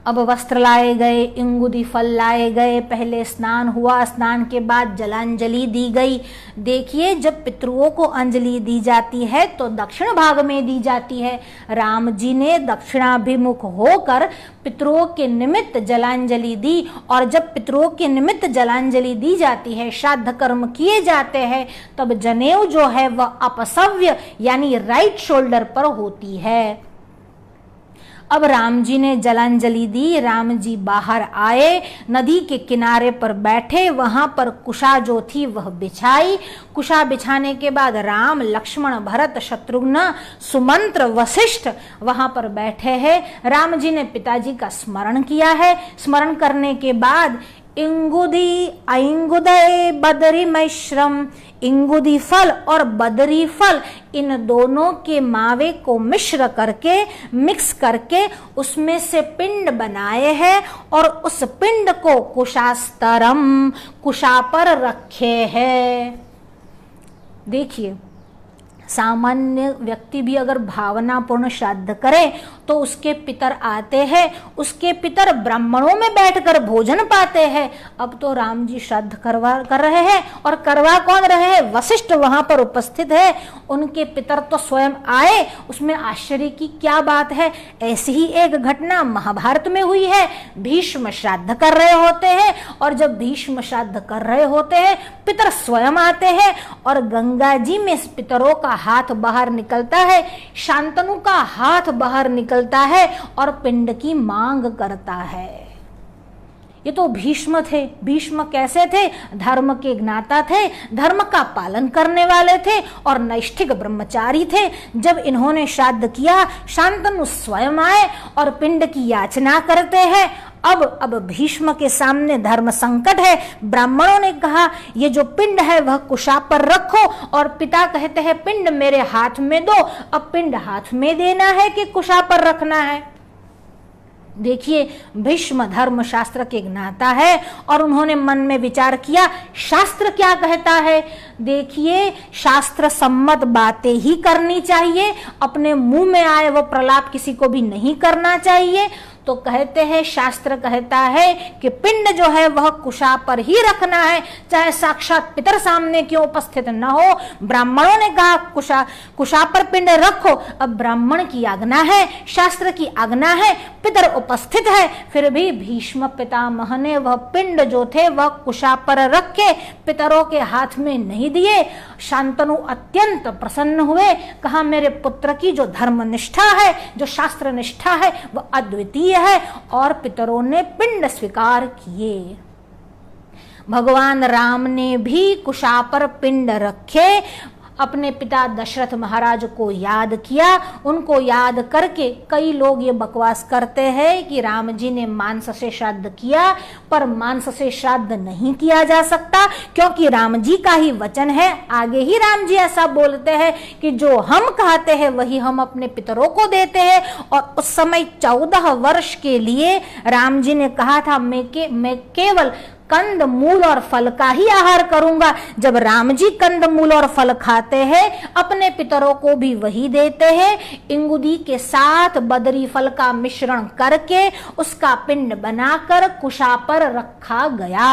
अब वस्त्र लाए गए, इंगुदी फल लाए गए, पहले स्नान हुआ, स्नान के बाद जलांजलि दी गई। देखिए, जब पितरुओं को अंजलि दी जाती है तो दक्षिण भाग में दी जाती है। राम जी ने दक्षिणाभिमुख होकर पितरुओं के निमित्त जलांजलि दी, और जब पितरुओं के निमित्त जलांजलि दी जाती है, श्राद्ध कर्म किए जाते हैं, तब जनेऊ जो है वह अपसव्य यानी राइट शोल्डर पर होती है। अब राम जी ने जलांजलि दी, राम जी बाहर आए, नदी के किनारे पर बैठे, वहां पर कुशा जो थी वह बिछाई। कुशा बिछाने के बाद राम, लक्ष्मण, भरत, शत्रुघ्न, सुमंत्र, वशिष्ठ वहां पर बैठे हैं। राम जी ने पिताजी का स्मरण किया है। स्मरण करने के बाद इंगुदी ऐंगुदय बदरी मैश्रम, इंगुदी फल और बदरी फल इन दोनों के मावे को मिक्स करके उसमें से पिंड बनाए हैं और उस पिंड को कुशास्तरम, कुशा पर रखे हैं। देखिए, सामान्य व्यक्ति भी अगर भावनापूर्ण श्राद्ध करे तो उसके पितर आते हैं, उसके पितर ब्राह्मणों में बैठकर भोजन पाते हैं। अब तो राम जी श्राद्ध कर रहे हैं, और करवा कौन रहे हैं? वशिष्ठ वहां पर उपस्थित है, उनके पितर तो स्वयं आए। उसमें आश्चर्य की क्या बात है? ऐसी ही एक घटना महाभारत में हुई है। भीष्म श्राद्ध कर रहे होते हैं, और जब भीष्म श्राद्ध कर रहे होते हैं, पितर स्वयं आते हैं और गंगा जी में पितरों का हाथ बाहर निकलता है, शांतनु का हाथ बाहर निकलता है और पिंड की मांग करता है। ये तो भीष्म थे। भीष्म कैसे थे? धर्म के ज्ञाता थे, धर्म का पालन करने वाले थे और नैष्ठिक ब्रह्मचारी थे। जब इन्होंने श्राद्ध किया, शांतनु स्वयं आए और पिंड की याचना करते हैं। अब भीष्म के सामने धर्म संकट है। ब्राह्मणों ने कहा ये जो पिंड है वह कुशा पर रखो, और पिता कहते हैं पिंड मेरे हाथ में दो। अब पिंड हाथ में देना है कि कुशा पर रखना है? देखिए, भीष्म धर्म शास्त्र के ज्ञाता है और उन्होंने मन में विचार किया शास्त्र क्या कहता है। देखिए, शास्त्र सम्मत बातें ही करनी चाहिए, अपने मुंह में आए वो प्रलाप किसी को भी नहीं करना चाहिए। तो कहते हैं, शास्त्र कहता है कि पिंड जो है वह कुशा पर ही रखना है, चाहे साक्षात पितर सामने क्यों उपस्थित न हो। ब्राह्मणों ने कहा कुशा पर पिंड रखो। अब ब्राह्मण की आज्ञा है, शास्त्र की आज्ञा है, पितर उपस्थित है, फिर भी भीष्म पितामह ने वह पिंड जो थे वह कुशा पर रखे, पितरों के हाथ में नहीं दिए। शांतनु अत्यंत प्रसन्न हुए, कहा मेरे पुत्र की जो धर्म निष्ठा है, जो शास्त्र निष्ठा है वह अद्वितीय है, और पितरों ने पिंड स्वीकार किए। भगवान राम ने भी कुशा पर पिंड रखे, अपने पिता दशरथ महाराज को याद किया। उनको याद करके कई लोग ये बकवास करते हैं कि राम जी ने मांस से श्राद्ध किया, पर मांस से श्राद्ध नहीं किया जा सकता, क्योंकि राम जी का ही वचन है। आगे ही राम जी ऐसा बोलते हैं कि जो हम कहते हैं वही हम अपने पितरों को देते हैं। और उस समय 14 वर्ष के लिए राम जी ने कहा था मैं केवल कंद मूल और फल का ही आहार करूंगा। जब राम जी कंद मूल और फल खाते हैं, अपने पितरों को भी वही देते हैं। इंगुदी के साथ बदरी फल का मिश्रण करके उसका पिंड बनाकर कुशा पर रखा गया।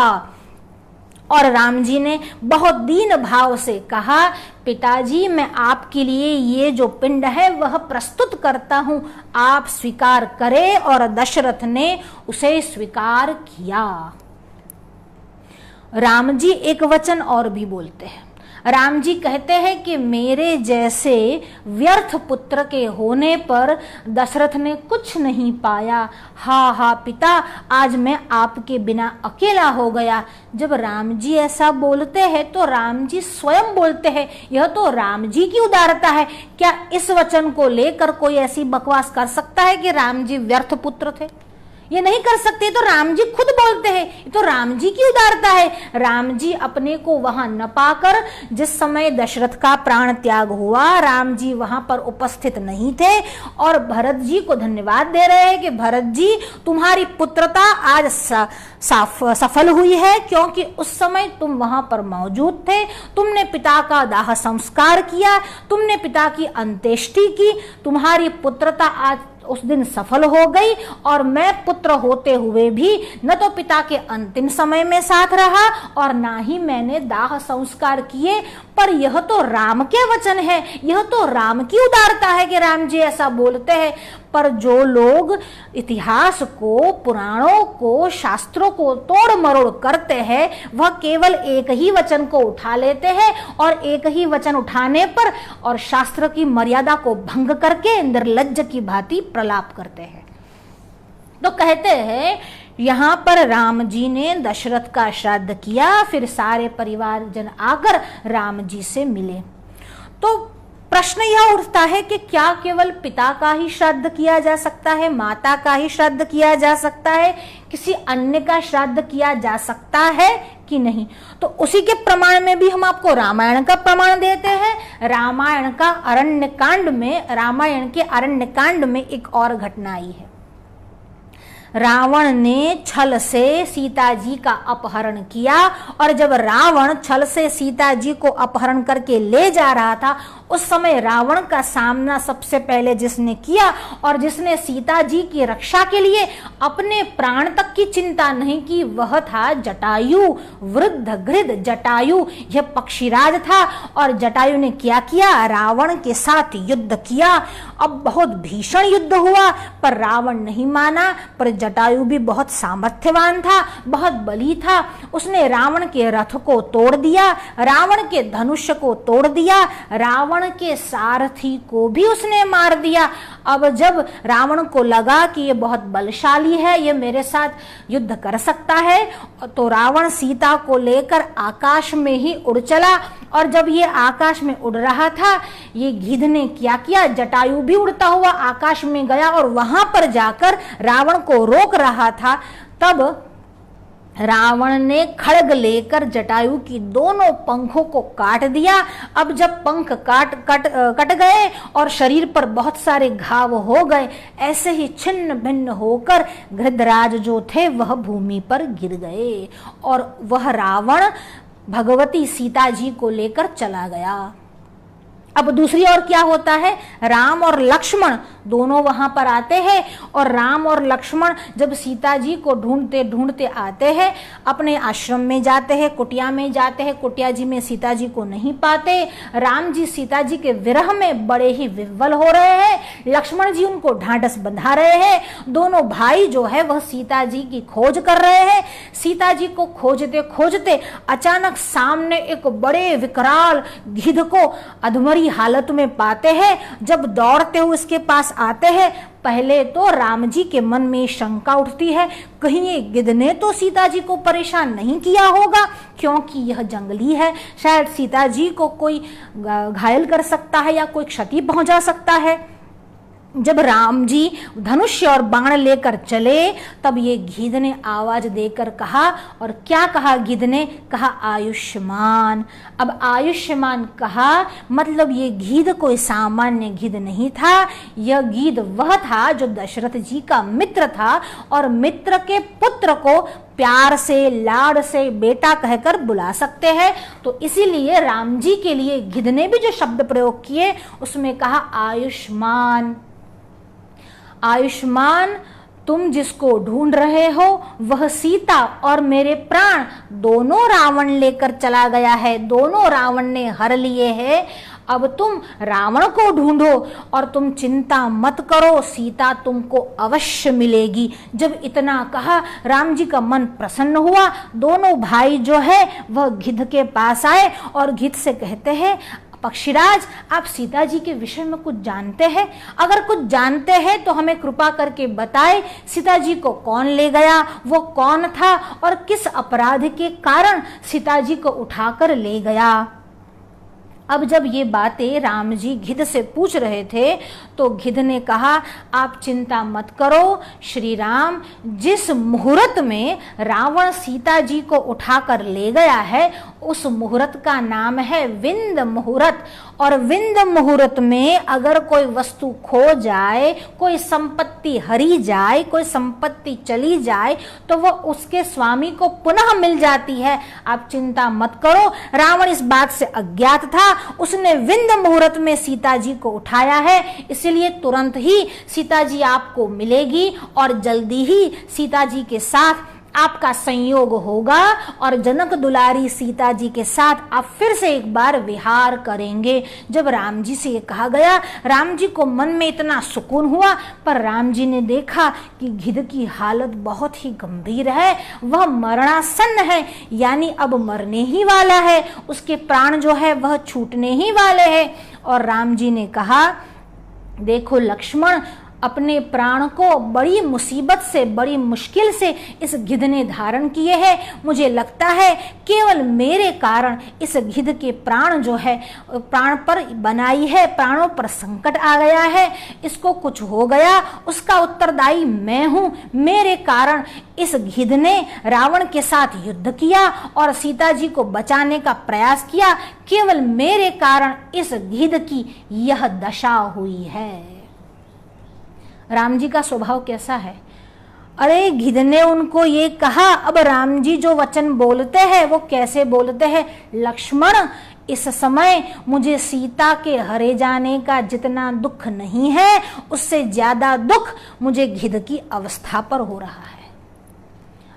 और राम जी ने बहुत दीन भाव से कहा, पिताजी मैं आपके लिए ये जो पिंड है वह प्रस्तुत करता हूं, आप स्वीकार करें। और दशरथ ने उसे स्वीकार किया। राम जी एक वचन और भी बोलते हैं। राम जी कहते हैं कि मेरे जैसे व्यर्थ पुत्र के होने पर दशरथ ने कुछ नहीं पाया। हा पिता, आज मैं आपके बिना अकेला हो गया। जब राम जी ऐसा बोलते हैं तो राम जी स्वयं बोलते हैं, यह तो राम जी की उदारता है। क्या इस वचन को लेकर कोई ऐसी बकवास कर सकता है कि राम जी व्यर्थ पुत्र थे? ये नहीं कर सकते। तो राम जी खुद बोलते हैं, ये तो राम जी की उदारता है। राम जी अपने को वहां न पाकर, जिस समय दशरथ का प्राण त्याग हुआ, राम जी वहां पर उपस्थित नहीं थे, और भरत जी को धन्यवाद दे रहे हैं कि भरत जी तुम्हारी पुत्रता आज सफल हुई है, क्योंकि उस समय तुम वहां पर मौजूद थे। तुमने पिता का दाह संस्कार किया, तुमने पिता की अंत्येष्टि की, तुम्हारी पुत्रता आज उस दिन सफल हो गई और मैं पुत्र होते हुए भी न तो पिता के अंतिम समय में साथ रहा और ना ही मैंने दाह संस्कार किए। पर यह तो राम के वचन है, यह तो राम की उदारता है कि राम जी ऐसा बोलते हैं। पर जो लोग इतिहास को, पुराणों को, शास्त्रों को तोड़ मरोड़ करते हैं, वह केवल एक ही वचन को उठा लेते हैं और एक ही वचन उठाने पर और शास्त्र की मर्यादा को भंग करके निर्लज्ज की भांति प्रलाप करते हैं। तो कहते हैं यहां पर राम जी ने दशरथ का श्राद्ध किया, फिर सारे परिवारजन आकर राम जी से मिले। तो प्रश्न यह उठता है कि क्या केवल पिता का ही श्राद्ध किया जा सकता है, माता का ही श्राद्ध किया जा सकता है, किसी अन्य का श्राद्ध किया जा सकता है कि नहीं? तो उसी के प्रमाण में भी हम आपको रामायण का प्रमाण देते हैं। रामायण के अरण्य कांड में एक और घटना आई है। रावण ने छल से सीता जी का अपहरण किया और जब रावण छल से सीता जी को अपहरण करके ले जा रहा था, उस समय रावण का सामना सबसे पहले जिसने किया और जिसने सीता जी की रक्षा के लिए अपने प्राण तक की चिंता नहीं की, वह था जटायु, वृद्ध गृध जटायु। यह पक्षीराज था और जटायु ने क्या किया? रावण के साथ युद्ध किया। अब बहुत भीषण युद्ध हुआ पर रावण नहीं माना। पर जटायु भी बहुत सामर्थ्यवान था, बहुत बली था। उसने रावण के रथ को तोड़ दिया, रावण के धनुष को तोड़ दिया, रावण के सारथी को भी उसने मार दिया। अब जब रावण को लगा कि ये बहुत बलशाली है, ये मेरे साथ युद्ध कर सकता है, तो रावण सीता को लेकर आकाश में ही उड़ चला। और जब ये आकाश में उड़ रहा था, ये गिद्ध ने क्या किया? जटायु भी उड़ता हुआ आकाश में गया और वहां पर जाकर रावण को रोक रहा था। तब रावण ने खड्ग लेकर जटायु की दोनों पंखों को काट दिया। अब जब पंख कट गए और शरीर पर बहुत सारे घाव हो गए, ऐसे ही छिन्न भिन्न होकर गृधराज जो थे वह भूमि पर गिर गए और वह रावण भगवती सीता जी को लेकर चला गया। अब दूसरी ओर क्या होता है? राम और लक्ष्मण दोनों वहां पर आते हैं और राम और लक्ष्मण जब सीता जी को ढूंढते ढूंढते आते हैं, अपने आश्रम में जाते हैं, कुटिया में जाते हैं। कुटिया जी में सीता जी को नहीं पाते। राम जी सीता जी के विरह में बड़े ही विह्वल हो रहे हैं, लक्ष्मण जी उनको ढांढस बंधा रहे हैं। दोनों भाई जो है वह सीता जी की खोज कर रहे हैं। सीता जी को खोजते खोजते अचानक सामने एक बड़े विकराल गिद्ध को अधमरी हालत में पाते हैं। जब दौड़ते हुए इसके पास आते हैं, पहले तो राम जी के मन में शंका उठती है, कहीं ये गिद्ध ने तो सीता जी को परेशान नहीं किया होगा, क्योंकि यह जंगली है, शायद सीता जी को कोई घायल कर सकता है या कोई क्षति पहुंचा सकता है। जब राम जी धनुष और बाण लेकर चले, तब ये गिद्ध ने आवाज देकर कहा, और क्या कहा गिद्ध ने? कहा आयुष्मान। अब आयुष्मान कहा मतलब ये गिद्ध कोई सामान्य गिद्ध नहीं था। यह गिद्ध वह था जो दशरथ जी का मित्र था और मित्र के पुत्र को प्यार से, लाड से बेटा कहकर बुला सकते हैं। तो इसीलिए राम जी के लिए गिद्ध ने भी जो शब्द प्रयोग किए उसमें कहा आयुष्मान। आयुष्मान, तुम जिसको ढूंढ रहे हो वह सीता और मेरे प्राण दोनों रावण लेकर चला गया है, दोनों रावण ने हर लिए हैं। अब तुम रावण को ढूंढो और तुम चिंता मत करो, सीता तुमको अवश्य मिलेगी। जब इतना कहा राम जी का मन प्रसन्न हुआ। दोनों भाई जो है वह गिद्ध के पास आए और गिद्ध से कहते हैं, पक्षीराज, आप सीता जी के विषय में कुछ जानते हैं? अगर कुछ जानते हैं तो हमें कृपा करके बताएं, सीता जी को कौन ले गया, वो कौन था और किस अपराध के कारण सीता जी को उठाकर ले गया। अब जब ये बातें राम जी गिद्ध से पूछ रहे थे तो गिद्ध ने कहा, आप चिंता मत करो श्री राम, जिस मुहूर्त में रावण सीता जी को उठाकर ले गया है उस मुहूर्त का नाम है विंद मुहूर्त। और विंद मुहूर्त में अगर कोई वस्तु खो जाए, कोई संपत्ति हरी जाए, कोई संपत्ति चली जाए, तो वो उसके स्वामी को पुनः मिल जाती है। आप चिंता मत करो, रावण इस बात से अज्ञात था, उसने विंद मुहूर्त में सीता जी को उठाया है, इसलिए तुरंत ही सीता जी आपको मिलेगी और जल्दी ही सीता जी के साथ आपका संयोग होगा और जनक दुलारी सीता जी के साथ आप फिर से एक बार विहार करेंगे। जब राम जी से ये कहा गया, राम जी को मन में इतना सुकून हुआ, पर राम जी ने देखा कि गिद्ध की हालत बहुत ही गंभीर है, वह मरणासन्न है, यानी अब मरने ही वाला है, उसके प्राण जो है वह छूटने ही वाले हैं। और राम जी ने कहा, देखो लक्ष्मण, अपने प्राण को बड़ी मुसीबत से, बड़ी मुश्किल से इस गिद्ध ने धारण किए हैं। मुझे लगता है केवल मेरे कारण इस गिद्ध के प्राण जो है, प्राण पर बनाई है, प्राणों पर संकट आ गया है, इसको कुछ हो गया, उसका उत्तरदायी मैं हूं। मेरे कारण इस गिद्ध ने रावण के साथ युद्ध किया और सीता जी को बचाने का प्रयास किया। केवल मेरे कारण इस गिद्ध की यह दशा हुई है। राम जी का स्वभाव कैसा है? अरे गिद्ध ने उनको ये कहा। अब राम जी जो वचन बोलते हैं वो कैसे बोलते हैं? लक्ष्मण, इस समय मुझे सीता के हरे जाने का जितना दुख नहीं है, उससे ज्यादा दुख मुझे गिद्ध की अवस्था पर हो रहा है।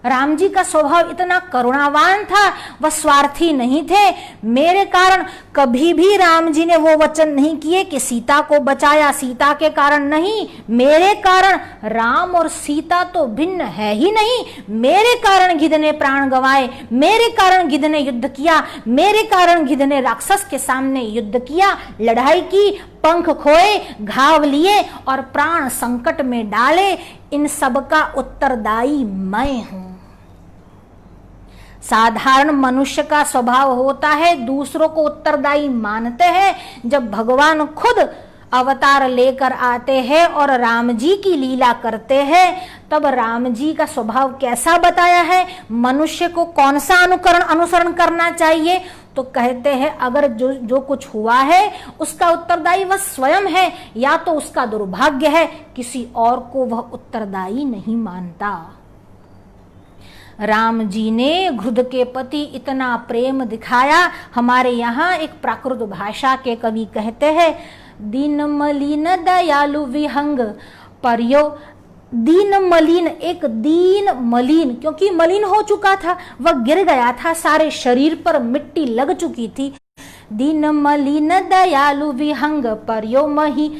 राम जी का स्वभाव इतना करुणावान था, वह स्वार्थी नहीं थे। मेरे कारण कभी भी राम जी ने वो वचन नहीं किए कि सीता को बचाया, सीता के कारण नहीं, मेरे कारण। राम और सीता तो भिन्न है ही नहीं। मेरे कारण गिद्ध ने प्राण गंवाए, मेरे कारण गिद्ध ने युद्ध किया, मेरे कारण गिद्ध ने राक्षस के सामने युद्ध किया, लड़ाई की, पंख खोए, घाव लिए और प्राण संकट में डाले। इन सब का उत्तरदायी मैं हूं। साधारण मनुष्य का स्वभाव होता है दूसरों को उत्तरदायी मानते हैं। जब भगवान खुद अवतार लेकर आते हैं और राम जी की लीला करते हैं, तब राम जी का स्वभाव कैसा बताया है, मनुष्य को कौन सा अनुसरण करना चाहिए। तो कहते हैं अगर जो कुछ हुआ है उसका उत्तरदायी वह स्वयं है, या तो उसका दुर्भाग्य है, किसी और को वह उत्तरदायी नहीं मानता। राम जी ने घृत के प्रति इतना प्रेम दिखाया। हमारे यहाँ एक प्राकृत भाषा के कवि कहते हैं, दीन मलिन दयालु विहंग पर्यो। दीन मलिन, एक दीन मलिन, क्योंकि मलिन हो चुका था, वह गिर गया था, सारे शरीर पर मिट्टी लग चुकी थी। दीन मलिन दयालु विहंग पर्यो मही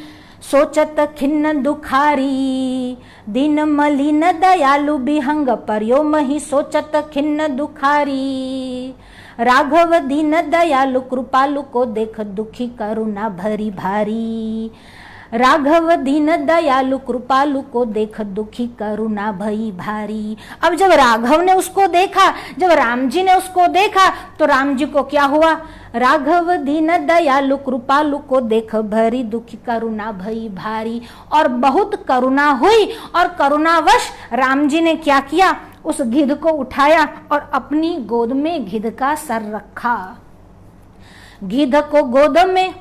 सोचत खिन्न दुखारी। दीन मलिन दयालु विहंग पर्यो मही सोचत खिन्न दुखारी। राघव दीन दयालु कृपालु को देख दुखी करुणा भरी भारी। राघव दीन दयालु कृपालु को देख दुखी करुणा भई भारी। अब जब राघव ने उसको देखा, जब राम जी ने उसको देखा, तो राम जी को क्या हुआ? राघव दीन दयालु कृपालु को देख भरी दुखी करुणा भई भारी। और बहुत करुणा हुई और करुणावश राम जी ने क्या किया? उस गिद्ध को उठाया और अपनी गोद में गिद्ध का सर रखा। गिद्ध को गोद में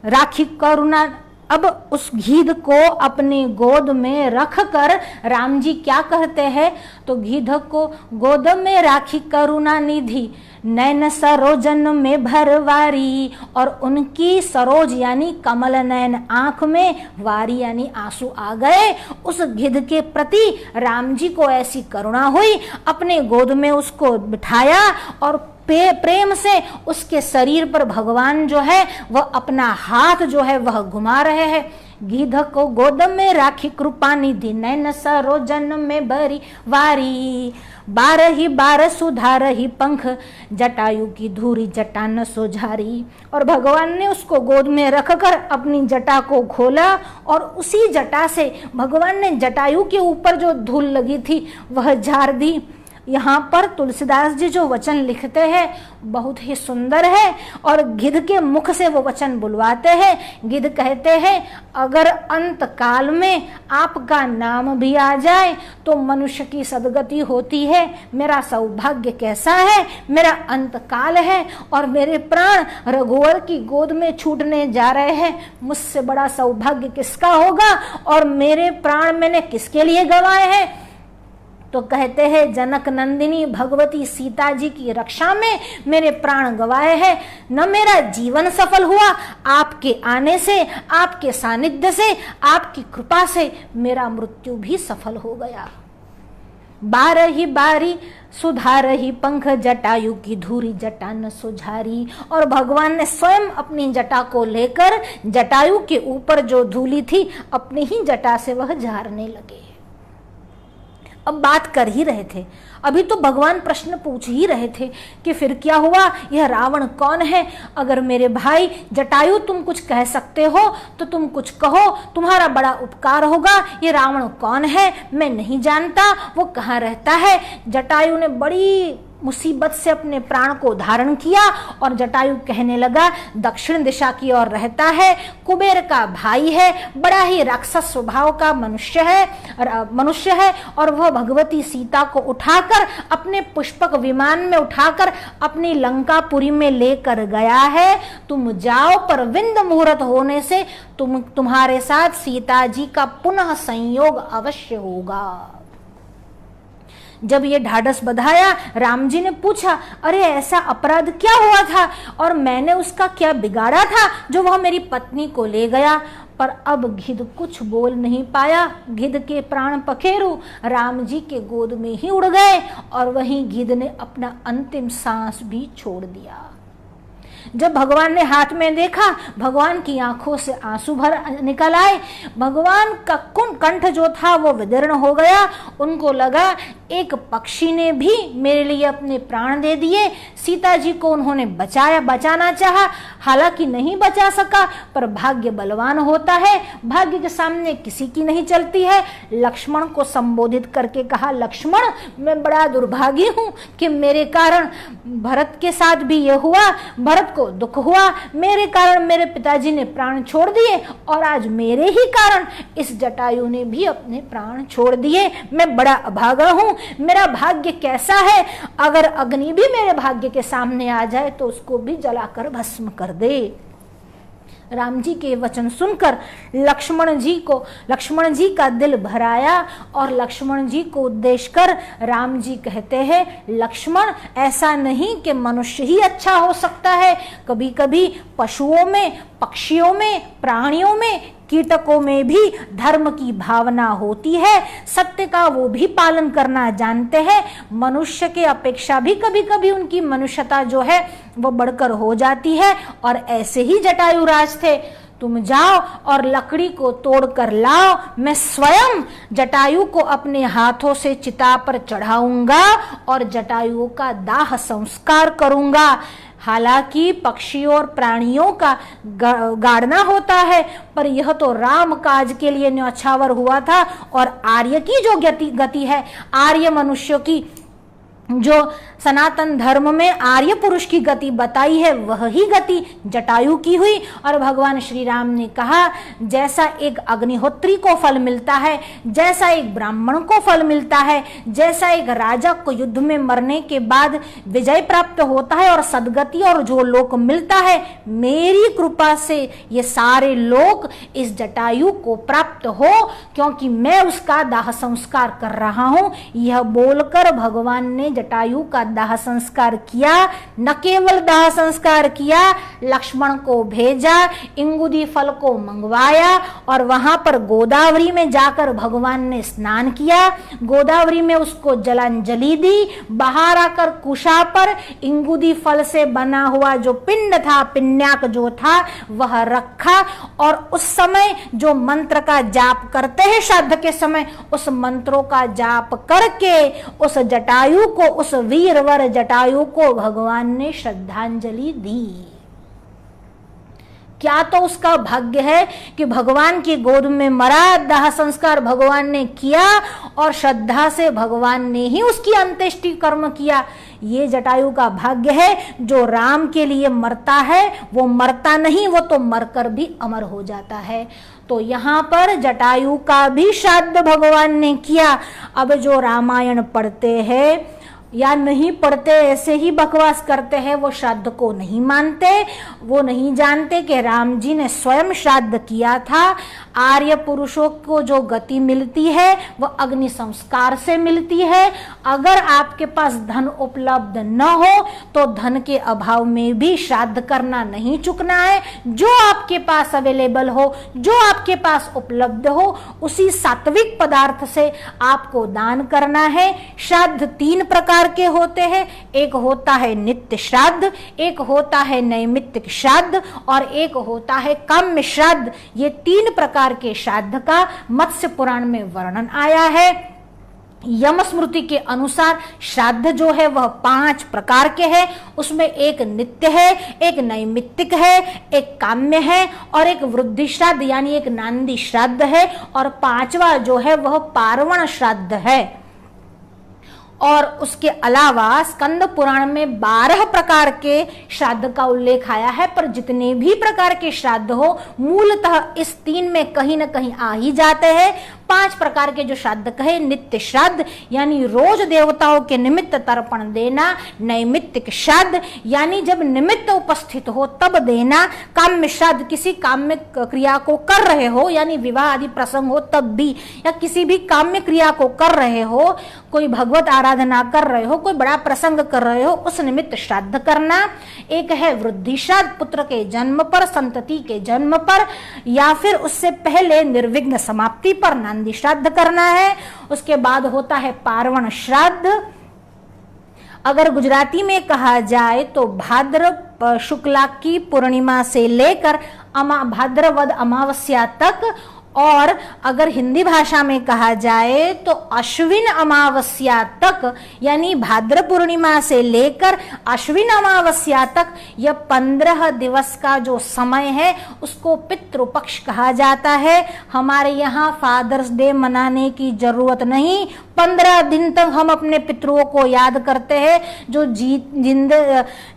राखी करुणा। अब उस गिद्ध को अपने गोद में रखकर राम जी क्या कहते हैं? तो गिद्ध को गोद में राखी करुणा निधि, नैन सरोजन में भरवारी। और उनकी सरोज यानी कमल नयन आंख में वारी यानी आंसू आ गए। उस गिद्ध के प्रति राम जी को ऐसी करुणा हुई, अपने गोद में उसको बिठाया और प्रेम से उसके शरीर पर भगवान जो है वह अपना हाथ जो है वह घुमा रहे हैं। गिद्ध को गोद में राखी कृपा निधि, नैन सरोजन में भरी वारी। बारही बार सुधारही पंख, जटायु की धूरी जटा न सोझारी। और भगवान ने उसको गोद में रखकर अपनी जटा को खोला और उसी जटा से भगवान ने जटायु के ऊपर जो धूल लगी थी वह झाड़ दी। यहाँ पर तुलसीदास जी जो वचन लिखते हैं बहुत ही सुंदर है और गिद्ध के मुख से वो वचन बुलवाते हैं। गिद्ध कहते हैं, अगर अंत काल में आपका नाम भी आ जाए तो मनुष्य की सदगति होती है। मेरा सौभाग्य कैसा है, मेरा अंत काल है और मेरे प्राण रघुवर की गोद में छूटने जा रहे हैं। मुझसे बड़ा सौभाग्य किसका होगा और मेरे प्राण मैंने किसके लिए गंवाए हैं। तो कहते हैं, जनक नंदिनी भगवती सीता जी की रक्षा में मेरे प्राण गवाए हैं। न मेरा जीवन सफल हुआ, आपके आने से, आपके सानिध्य से, आपकी कृपा से मेरा मृत्यु भी सफल हो गया। बारही बारी सुधारही पंख जटायु की धूरी जटा न सुझारी। और भगवान ने स्वयं अपनी जटा को लेकर जटायु के ऊपर जो धूली थी अपनी ही जटा से वह झाड़ने लगे। अब बात कर ही रहे थे, अभी तो भगवान प्रश्न पूछ ही रहे थे कि फिर क्या हुआ, यह रावण कौन है। अगर मेरे भाई जटायु तुम कुछ कह सकते हो तो तुम कुछ कहो, तुम्हारा बड़ा उपकार होगा। ये रावण कौन है, मैं नहीं जानता, वो कहाँ रहता है। जटायु ने बड़ी मुसीबत से अपने प्राण को धारण किया और जटायु कहने लगा, दक्षिण दिशा की ओर रहता है, कुबेर का भाई है, बड़ा ही राक्षस स्वभाव का मनुष्य है और वह भगवती सीता को उठाकर अपने पुष्पक विमान में उठाकर अपनी लंकापुरी में लेकर गया है। तुम जाओ, पर विंद मुहूर्त होने से तुम्हारे साथ सीता जी का पुनः संयोग अवश्य होगा। जब ये ढाढ़स बधाया, राम जी ने पूछा, अरे ऐसा अपराध क्या हुआ था और मैंने उसका क्या बिगाड़ा था जो वह मेरी पत्नी को ले गया। पर अब गिद्ध कुछ बोल नहीं पाया। गिद्ध के प्राण पखेरु राम जी के गोद में ही उड़ गए और वहीं गिद्ध ने अपना अंतिम सांस भी छोड़ दिया। जब भगवान ने हाथ में देखा, भगवान की आंखों से आंसू भर निकल आए। भगवान का कंठ जो था वो विदीर्ण हो गया। उनको लगा एक पक्षी ने भी मेरे लिए अपने प्राण दे दिए। सीता जी को उन्होंने बचाना चाहा, हालांकि नहीं बचा सका, पर भाग्य बलवान होता है, भाग्य के सामने किसी की नहीं चलती है। लक्ष्मण को संबोधित करके कहा, लक्ष्मण मैं बड़ा दुर्भागी हूं कि मेरे कारण भरत के साथ भी ये हुआ, भरत को दुख हुआ, मेरे कारण मेरे पिताजी ने प्राण छोड़ दिए और आज मेरे ही कारण इस जटायु ने भी अपने प्राण छोड़ दिए। मैं बड़ा अभागा हूं, मेरा भाग्य कैसा है। अगर अग्नि भी मेरे भाग्य के सामने आ जाए तो उसको भी जलाकर भस्म कर दे। राम जी के वचन सुनकर लक्ष्मण जी का दिल भराया और लक्ष्मण जी को उद्देश्य कर राम जी कहते हैं, लक्ष्मण ऐसा नहीं कि मनुष्य ही अच्छा हो सकता है, कभी कभी पशुओं में, पक्षियों में, प्राणियों में, कीटकों में भी धर्म की भावना होती है, सत्य का वो भी पालन करना जानते हैं। मनुष्य के अपेक्षा भी कभी कभी उनकी मनुष्यता जो है वो बढ़कर हो जाती है और ऐसे ही जटायु राज थे। तुम जाओ और लकड़ी को तोड़ कर लाओ, मैं स्वयं जटायु को अपने हाथों से चिता पर चढ़ाऊंगा और जटायु का दाह संस्कार करूंगा। हालांकि पक्षियों और प्राणियों का गाड़ना होता है, पर यह तो राम काज के लिए न्यौछावर हुआ था और आर्य की जो गति है, आर्य मनुष्यों की जो सनातन धर्म में आर्य पुरुष की गति बताई है, वह ही गति जटायु की हुई। और भगवान श्री राम ने कहा, जैसा एक अग्निहोत्री को फल मिलता है, जैसा एक ब्राह्मण को फल मिलता है, जैसा एक राजा को युद्ध में मरने के बाद विजय प्राप्त होता है और सदगति और जो लोक मिलता है, मेरी कृपा से ये सारे लोक इस जटायु को प्राप्त हो, क्योंकि मैं उसका दाह संस्कार कर रहा हूं। यह बोलकर भगवान ने जटायु का दाह संस्कार किया। न केवल दाह संस्कार किया, लक्ष्मण को भेजा, इंगुदी फल को मंगवाया और वहां पर गोदावरी में जाकर भगवान ने स्नान किया। गोदावरी में उसको जलांजलि दी। बाहर आकर कुशा पर इंगुदी फल से बना हुआ जो पिंड था, पिण्याक जो था, वह रखा और उस समय जो मंत्र का जाप करते हैं श्राद्ध के समय, उस मंत्रों का जाप करके उस जटायु को, उस वीरवर जटायु को भगवान ने श्रद्धांजलि दी क्या तो उसका भाग्य है कि भगवान की गोद में मरा, दाह संस्कार भगवान ने किया और श्रद्धा से भगवान ने ही उसकी अंत्येष्टि कर्म किया। ये जटायु का भाग्य है। जो राम के लिए मरता है वो मरता नहीं, वो तो मरकर भी अमर हो जाता है। तो यहाँ पर जटायु का भी श्राद्ध भगवान ने किया। अब जो रामायण पढ़ते हैं या नहीं पढ़ते, ऐसे ही बकवास करते हैं, वो श्राद्ध को नहीं मानते, वो नहीं जानते कि राम जी ने स्वयं श्राद्ध किया था। आर्य पुरुषों को जो गति मिलती है वह अग्नि संस्कार से मिलती है। अगर आपके पास धन उपलब्ध न हो तो धन के अभाव में भी श्राद्ध करना नहीं चूकना है। जो आपके पास अवेलेबल हो, जो आपके पास उपलब्ध हो, उसी सात्विक पदार्थ से आपको दान करना है। श्राद्ध 3 प्रकार के होते हैं। एक होता है नित्य श्राद्ध, एक होता है नैमित्तिक श्राद्ध और एक होता है काम्य श्राद्ध। ये 3 प्रकार के श्राद्ध का मत्स्य पुराण में वर्णन आया है। यम स्मृति के अनुसार श्राद्ध जो है वह 5 प्रकार के हैं। उसमें एक नित्य है, एक नैमित्तिक है, एक काम्य है और एक वृद्धि श्राद्ध यानी एक नांदी श्राद्ध है और 5वां जो है वह पार्वण श्राद्ध है। और उसके अलावा स्कंद पुराण में 12 प्रकार के श्राद्ध का उल्लेख आया है। पर जितने भी प्रकार के श्राद्ध हो मूलतः इस 3 में कहीं न कहीं आ ही जाते हैं। 5 प्रकार के जो श्राद्ध कहे, नित्य श्राद्ध यानी रोज देवताओं के निमित्त तर्पण देना, नैमित्तिक श्राद्ध यानी जब निमित्त उपस्थित हो तब देना, काम्य श्राद्ध किसी काम्य क्रिया को कर रहे हो यानी विवाह आदि प्रसंग हो तब भी, या किसी भी काम्य क्रिया को कर रहे हो, कोई भगवत आराधना कर रहे हो, कोई बड़ा प्रसंग कर रहे हो, उस निमित्त श्राद्ध करना। एक है वृद्धि श्राद्ध, पुत्र के जन्म पर, संतति के जन्म पर या फिर उससे पहले निर्विघ्न समाप्ति पर नांदी श्राद्ध करना है। उसके बाद होता है पार्वण श्राद्ध। अगर गुजराती में कहा जाए तो भाद्र शुक्ला की पूर्णिमा से लेकर भाद्रवद अमावस्या तक, और अगर हिंदी भाषा में कहा जाए तो अश्विन अमावस्या तक यानी भाद्र पूर्णिमा से लेकर अश्विन अमावस्या तक, यह 15 दिवस का जो समय है उसको पितृपक्ष कहा जाता है। हमारे यहाँ फादर्स डे मनाने की जरूरत नहीं, 15 दिन तक हम अपने पितरों को याद करते हैं। जो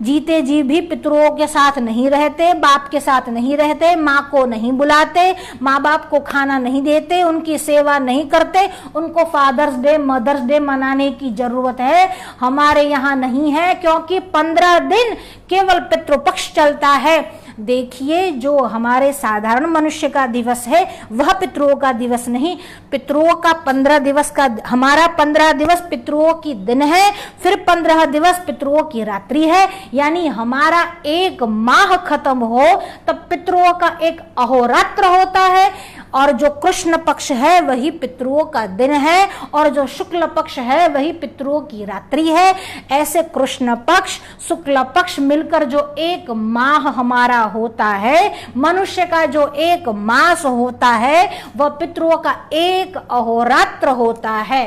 जीते जी भी पितरों के साथ नहीं रहते, बाप के साथ नहीं रहते, माँ को नहीं बुलाते, माँ बाप को खाना नहीं देते, उनकी सेवा नहीं करते, उनको फादर्स डे मदर्स डे मनाने की जरूरत है। हमारे यहाँ नहीं है, क्योंकि 15 दिन केवल पितृपक्ष चलता है। देखिए, जो हमारे साधारण मनुष्य का दिवस है वह पितरों का दिवस नहीं। पितरों का 15 दिवस का, हमारा 15 दिवस पितरों की दिन है, फिर 15 दिवस पितरों की रात्रि है। यानी हमारा 1 माह खत्म हो तब पितरों का एक अहोरात्र होता है, और जो कृष्ण पक्ष है वही पितरों का दिन है, और जो शुक्ल पक्ष है वही पितरों की रात्रि है। ऐसे कृष्ण पक्ष शुक्ल पक्ष मिलकर जो 1 माह हमारा होता है, मनुष्य का जो 1 मास होता है, वह पितरों का 1 अहोरात्र होता है।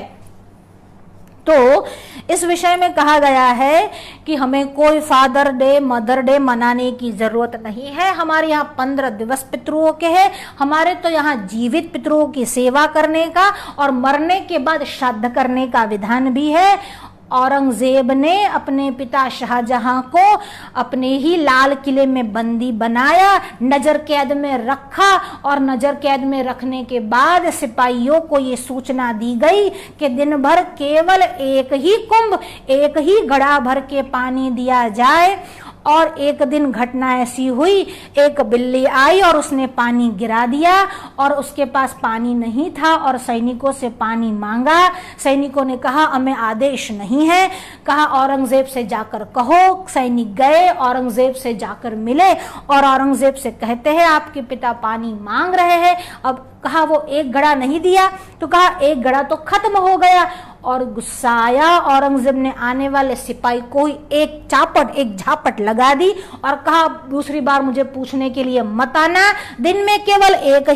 तो इस विषय में कहा गया है कि हमें कोई फादर डे मदर डे मनाने की जरूरत नहीं है। हमारे यहाँ 15 दिवस पितरों के हैं। हमारे तो यहाँ जीवित पितरों की सेवा करने का और मरने के बाद श्राद्ध करने का विधान भी है। औरंगजेब ने अपने पिता शाहजहां को अपने ही लाल किले में बंदी बनाया, नजर कैद में रखा, और नजर कैद में रखने के बाद सिपाहियों को ये सूचना दी गई कि दिन भर केवल 1 ही कुंभ, 1 ही घड़ा भर के पानी दिया जाए। और एक दिन घटना ऐसी हुई, एक बिल्ली आई और उसने पानी गिरा दिया, और उसके पास पानी नहीं था और सैनिकों से पानी मांगा। सैनिकों ने कहा हमें आदेश नहीं है। कहा औरंगजेब से जाकर कहो। सैनिक गए, औरंगजेब से जाकर मिले और औरंगजेब से कहते हैं आपके पिता पानी मांग रहे हैं। अब कहा वो 1 घड़ा नहीं दिया, तो कहा 1 घड़ा तो खत्म हो गया। और गुस्साया औरंगजेब ने आने वाले सिपाही को ही एक झापट लगा दी और कहा दूसरी बार मुझे पूछने के लिए मत आना, दिन में केवल एक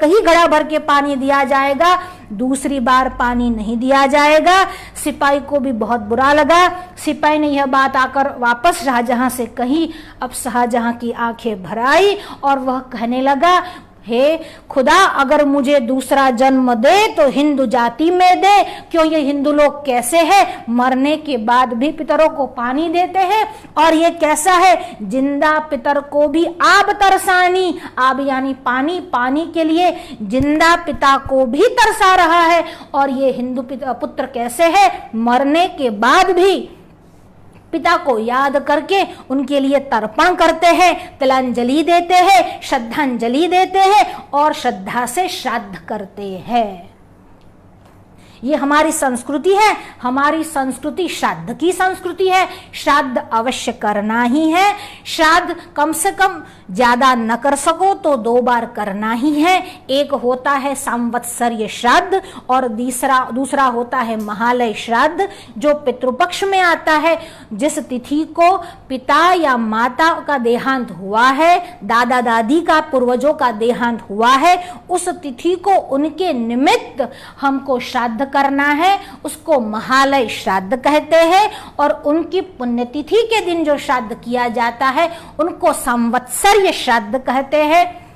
ही घड़ा भर के पानी दिया जाएगा, दूसरी बार पानी नहीं दिया जाएगा। सिपाही को भी बहुत बुरा लगा। सिपाही ने यह बात आकर वापस शाहजहां से कही। अब शाहजहां की आंखें भर आई और वह कहने लगा, हे खुदा, अगर मुझे दूसरा जन्म दे तो हिंदू जाति में दे। क्यों, ये हिंदू लोग कैसे हैं, मरने के बाद भी पितरों को पानी देते हैं, और ये कैसा है, जिंदा पितर को भी आब तरसानी, आब यानी पानी, पानी के लिए जिंदा पिता को भी तरसा रहा है। और ये हिंदू पुत्र कैसे है, मरने के बाद भी पिता को याद करके उनके लिए तर्पण करते हैं, तिलांजलि देते हैं, श्रद्धांजलि देते हैं और श्रद्धा से श्राद्ध करते हैं। ये हमारी संस्कृति है। हमारी संस्कृति श्राद्ध की संस्कृति है। श्राद्ध अवश्य करना ही है। श्राद्ध कम से कम ज्यादा न कर सको तो 2 बार करना ही है। एक होता है संवत्सरीय श्राद्ध और दूसरा होता है महालय श्राद्ध, जो पितृपक्ष में आता है। जिस तिथि को पिता या माता का देहांत हुआ है, दादा दादी का, पूर्वजों का देहांत हुआ है, उस तिथि को उनके निमित्त हमको श्राद्ध करना है, उसको महालय श्राद्ध कहते हैं। और उनकी पुण्यतिथि के दिन जो श्राद्ध किया जाता है उनको संवत्सरीय श्राद्ध कहते हैं।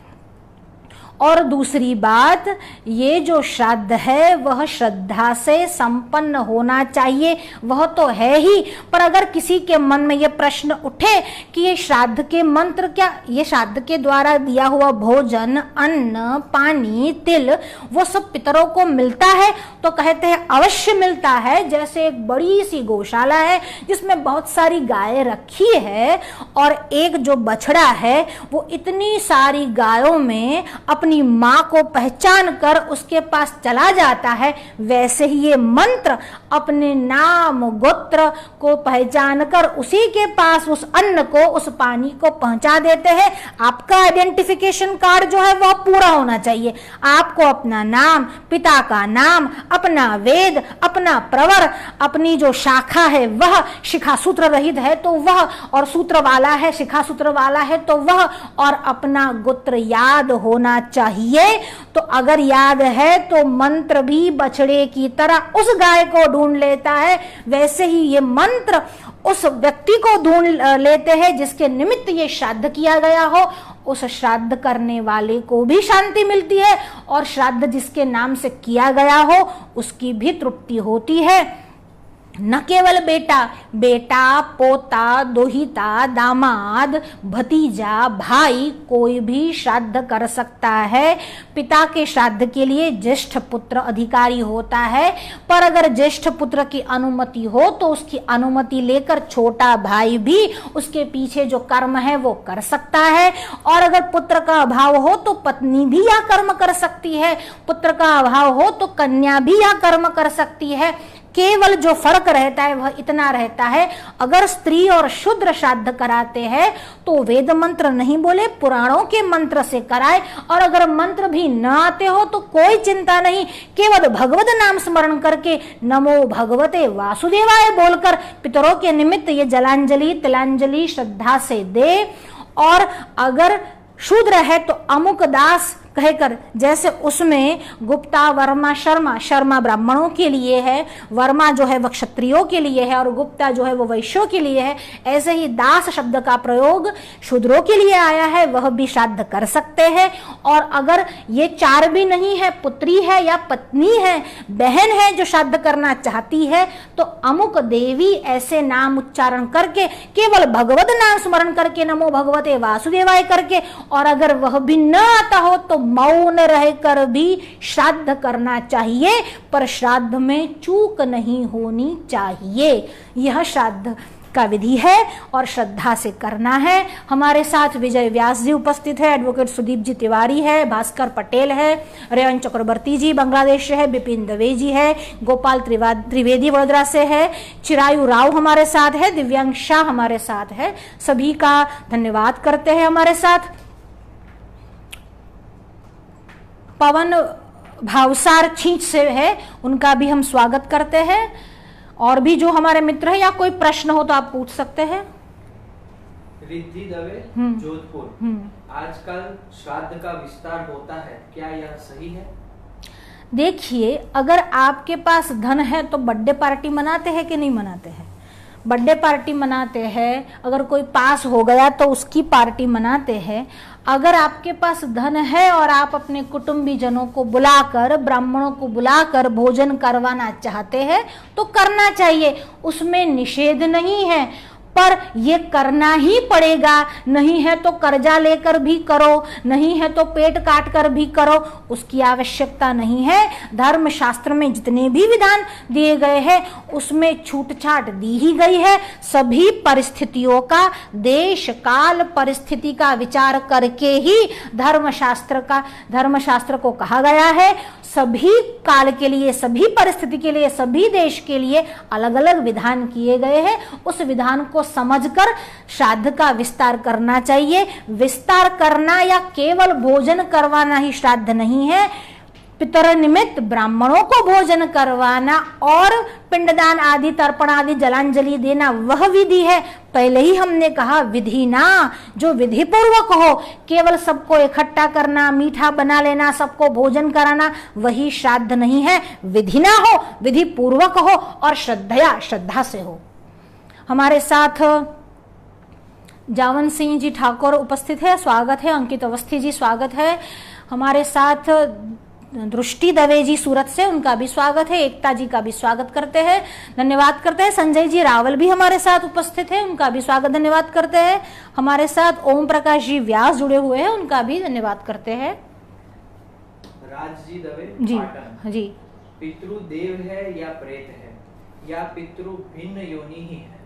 और दूसरी बात, ये जो श्राद्ध है वह श्रद्धा से संपन्न होना चाहिए, वह तो है ही, पर अगर किसी के मन में यह प्रश्न उठे कि ये श्राद्ध के मंत्र क्या, ये श्राद्ध के द्वारा दिया हुआ भोजन, अन्न, पानी, तिल, वो सब पितरों को मिलता है, तो कहते हैं अवश्य मिलता है। जैसे एक बड़ी सी गौशाला है जिसमें बहुत सारी गायें रखी है और एक जो बछड़ा है वो इतनी सारी गायों में अपनी मां को पहचान कर उसके पास चला जाता है, वैसे ही ये मंत्र अपने नाम गोत्र को पहचान कर उसी के पास उस अन्न को, उस पानी को पहुंचा देते हैं। आपका आइडेंटिफिकेशन कार्ड जो है वह पूरा होना चाहिए। आपको अपना नाम, पिता का नाम, अपना वेद, अपना प्रवर, अपनी जो शाखा है वह, शिखा सूत्र रहित है तो वह, और सूत्र वाला है, शिखा सूत्र वाला है तो वह, और अपना गोत्र याद होना चाहिए। तो अगर याद है तो मंत्र भी बछड़े की तरह उस गाय को ढूंढ लेता है, वैसे ही ये मंत्र उस व्यक्ति को ढूंढ लेते हैं जिसके निमित्त ये श्राद्ध किया गया हो। उस श्राद्ध करने वाले को भी शांति मिलती है और श्राद्ध जिसके नाम से किया गया हो उसकी भी तृप्ति होती है। न केवल बेटा, पोता, दोहिता, दामाद, भतीजा, भाई, कोई भी श्राद्ध कर सकता है। पिता के श्राद्ध के लिए ज्येष्ठ पुत्र अधिकारी होता है, पर अगर ज्येष्ठ पुत्र की अनुमति हो तो उसकी अनुमति लेकर छोटा भाई भी उसके पीछे जो कर्म है वो कर सकता है। और अगर पुत्र का अभाव हो तो पत्नी भी यह कर्म कर सकती है, पुत्र का अभाव हो तो कन्या भी यह कर्म कर सकती है। केवल जो फर्क रहता है वह इतना रहता है, अगर स्त्री और शूद्र श्राद्ध कराते हैं तो वेद मंत्र नहीं बोले, पुराणों के मंत्र से कराए। और अगर मंत्र भी न आते हो तो कोई चिंता नहीं, केवल भगवत नाम स्मरण करके नमो भगवते वासुदेवाय बोलकर पितरों के निमित्त ये जलांजलि, तिलांजलि श्रद्धा से दे। और अगर शूद्र है तो अमुक दास कहकर, जैसे उसमें गुप्ता, वर्मा, शर्मा, शर्मा ब्राह्मणों के लिए है, वर्मा जो है वह क्षत्रियों के लिए है और गुप्ता जो है वो वैश्यों के लिए है, ऐसे ही दास शब्द का प्रयोग शूद्रों के लिए आया है, वह भी श्राद्ध कर सकते हैं। और अगर ये 4 भी नहीं है, पुत्री है या पत्नी है, बहन है जो श्राद्ध करना चाहती है, तो अमुक देवी ऐसे नाम उच्चारण करके, केवल भगवत नाम स्मरण करके, नमो भगवते वासुदेवाय करके, और अगर वह भी न आता हो तो मौन रहकर भी श्राद्ध करना चाहिए, पर श्राद्ध में चूक नहीं होनी चाहिए। यह श्राद्ध का विधि है और श्रद्धा से करना है। हमारे साथ विजय व्यास जी उपस्थित है, एडवोकेट सुदीप जी तिवारी है, भास्कर पटेल है, रेयन चक्रवर्ती जी बांग्लादेश से है, बिपिन दवे जी है, गोपाल त्रिवेदी वडोदरा से है, चिरायु राव हमारे साथ है, दिव्यांग शाह हमारे साथ है। सभी का धन्यवाद करते हैं हमारे साथ। पवन भावसार छींच से है उनका भी हम स्वागत करते हैं। और भी जो हमारे मित्र है या कोई प्रश्न हो तो आप पूछ सकते हैं। रिद्धि दवे, जोधपुर। आजकल श्राद्ध का विस्तार होता है, क्या यह सही है? देखिए, अगर आपके पास धन है तो बर्थडे पार्टी मनाते हैं कि नहीं मनाते हैं? बर्थडे पार्टी मनाते हैं। अगर कोई पास हो गया तो उसकी पार्टी मनाते हैं। अगर आपके पास धन है और आप अपने कुटुंबीजनों को बुलाकर, ब्राह्मणों को बुलाकर भोजन करवाना चाहते हैं तो करना चाहिए, उसमें निषेध नहीं है, पर ये करना ही पड़ेगा। नहीं है तो कर्जा लेकर भी करो, नहीं है तो पेट काट कर भी करो, उसकी आवश्यकता नहीं है। धर्म शास्त्र में जितने भी विधान दिए गए हैं उसमें छूट छाट दी ही गई है। सभी परिस्थितियों का, देश काल परिस्थिति का विचार करके ही धर्मशास्त्र को कहा गया है। सभी काल के लिए, सभी परिस्थिति के लिए, सभी देश के लिए अलग अलग विधान किए गए हैं। उस विधान को समझकर श्राद्ध का विस्तार करना चाहिए। विस्तार करना या केवल भोजन करवाना ही श्राद्ध नहीं है। पितर निमित्त ब्राह्मणों को भोजन करवाना और पिंडदान आदि, तर्पण आदि, जलांजलि देना वह विधि है। पहले ही हमने कहा विधि ना, जो विधि पूर्वक हो, केवल सबको इकट्ठा करना, मीठा बना लेना, सबको भोजन कराना, वही श्राद्ध नहीं है। विधि ना हो, विधि पूर्वक हो और श्रद्धा से हो। हमारे साथ जावन सिंह जी ठाकुर उपस्थित है, स्वागत है। अंकित अवस्थी जी स्वागत है। हमारे साथ दृष्टि दवे जी सूरत से, उनका भी स्वागत है। एकता जी का भी स्वागत करते हैं, धन्यवाद करते हैं। संजय जी रावल भी हमारे साथ उपस्थित है, उनका भी स्वागत धन्यवाद करते हैं। हमारे साथ ओम प्रकाश जी व्यास जुड़े हुए हैं, उनका भी धन्यवाद करते हैं। राज जी दवे जी, पितृ देव है या प्रेत है, या पितृ भिन्न योनि ही है?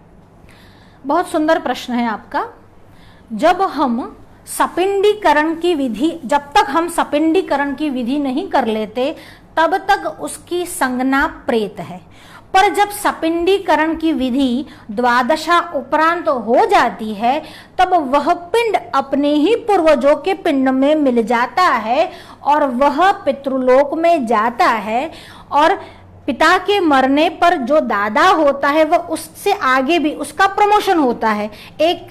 बहुत सुंदर प्रश्न है आपका। जब हम सपिंडीकरण की विधि, जब तक हम सपिंडीकरण की विधि नहीं कर लेते तब तक उसकी संज्ञा प्रेत है। पर जब सपिंडीकरण की विधि द्वादशा उपरांत हो जाती है तब वह पिंड अपने ही पूर्वजों के पिंड में मिल जाता है और वह पितृलोक में जाता है। और पिता के मरने पर जो दादा होता है वह उससे आगे भी उसका प्रमोशन होता है। एक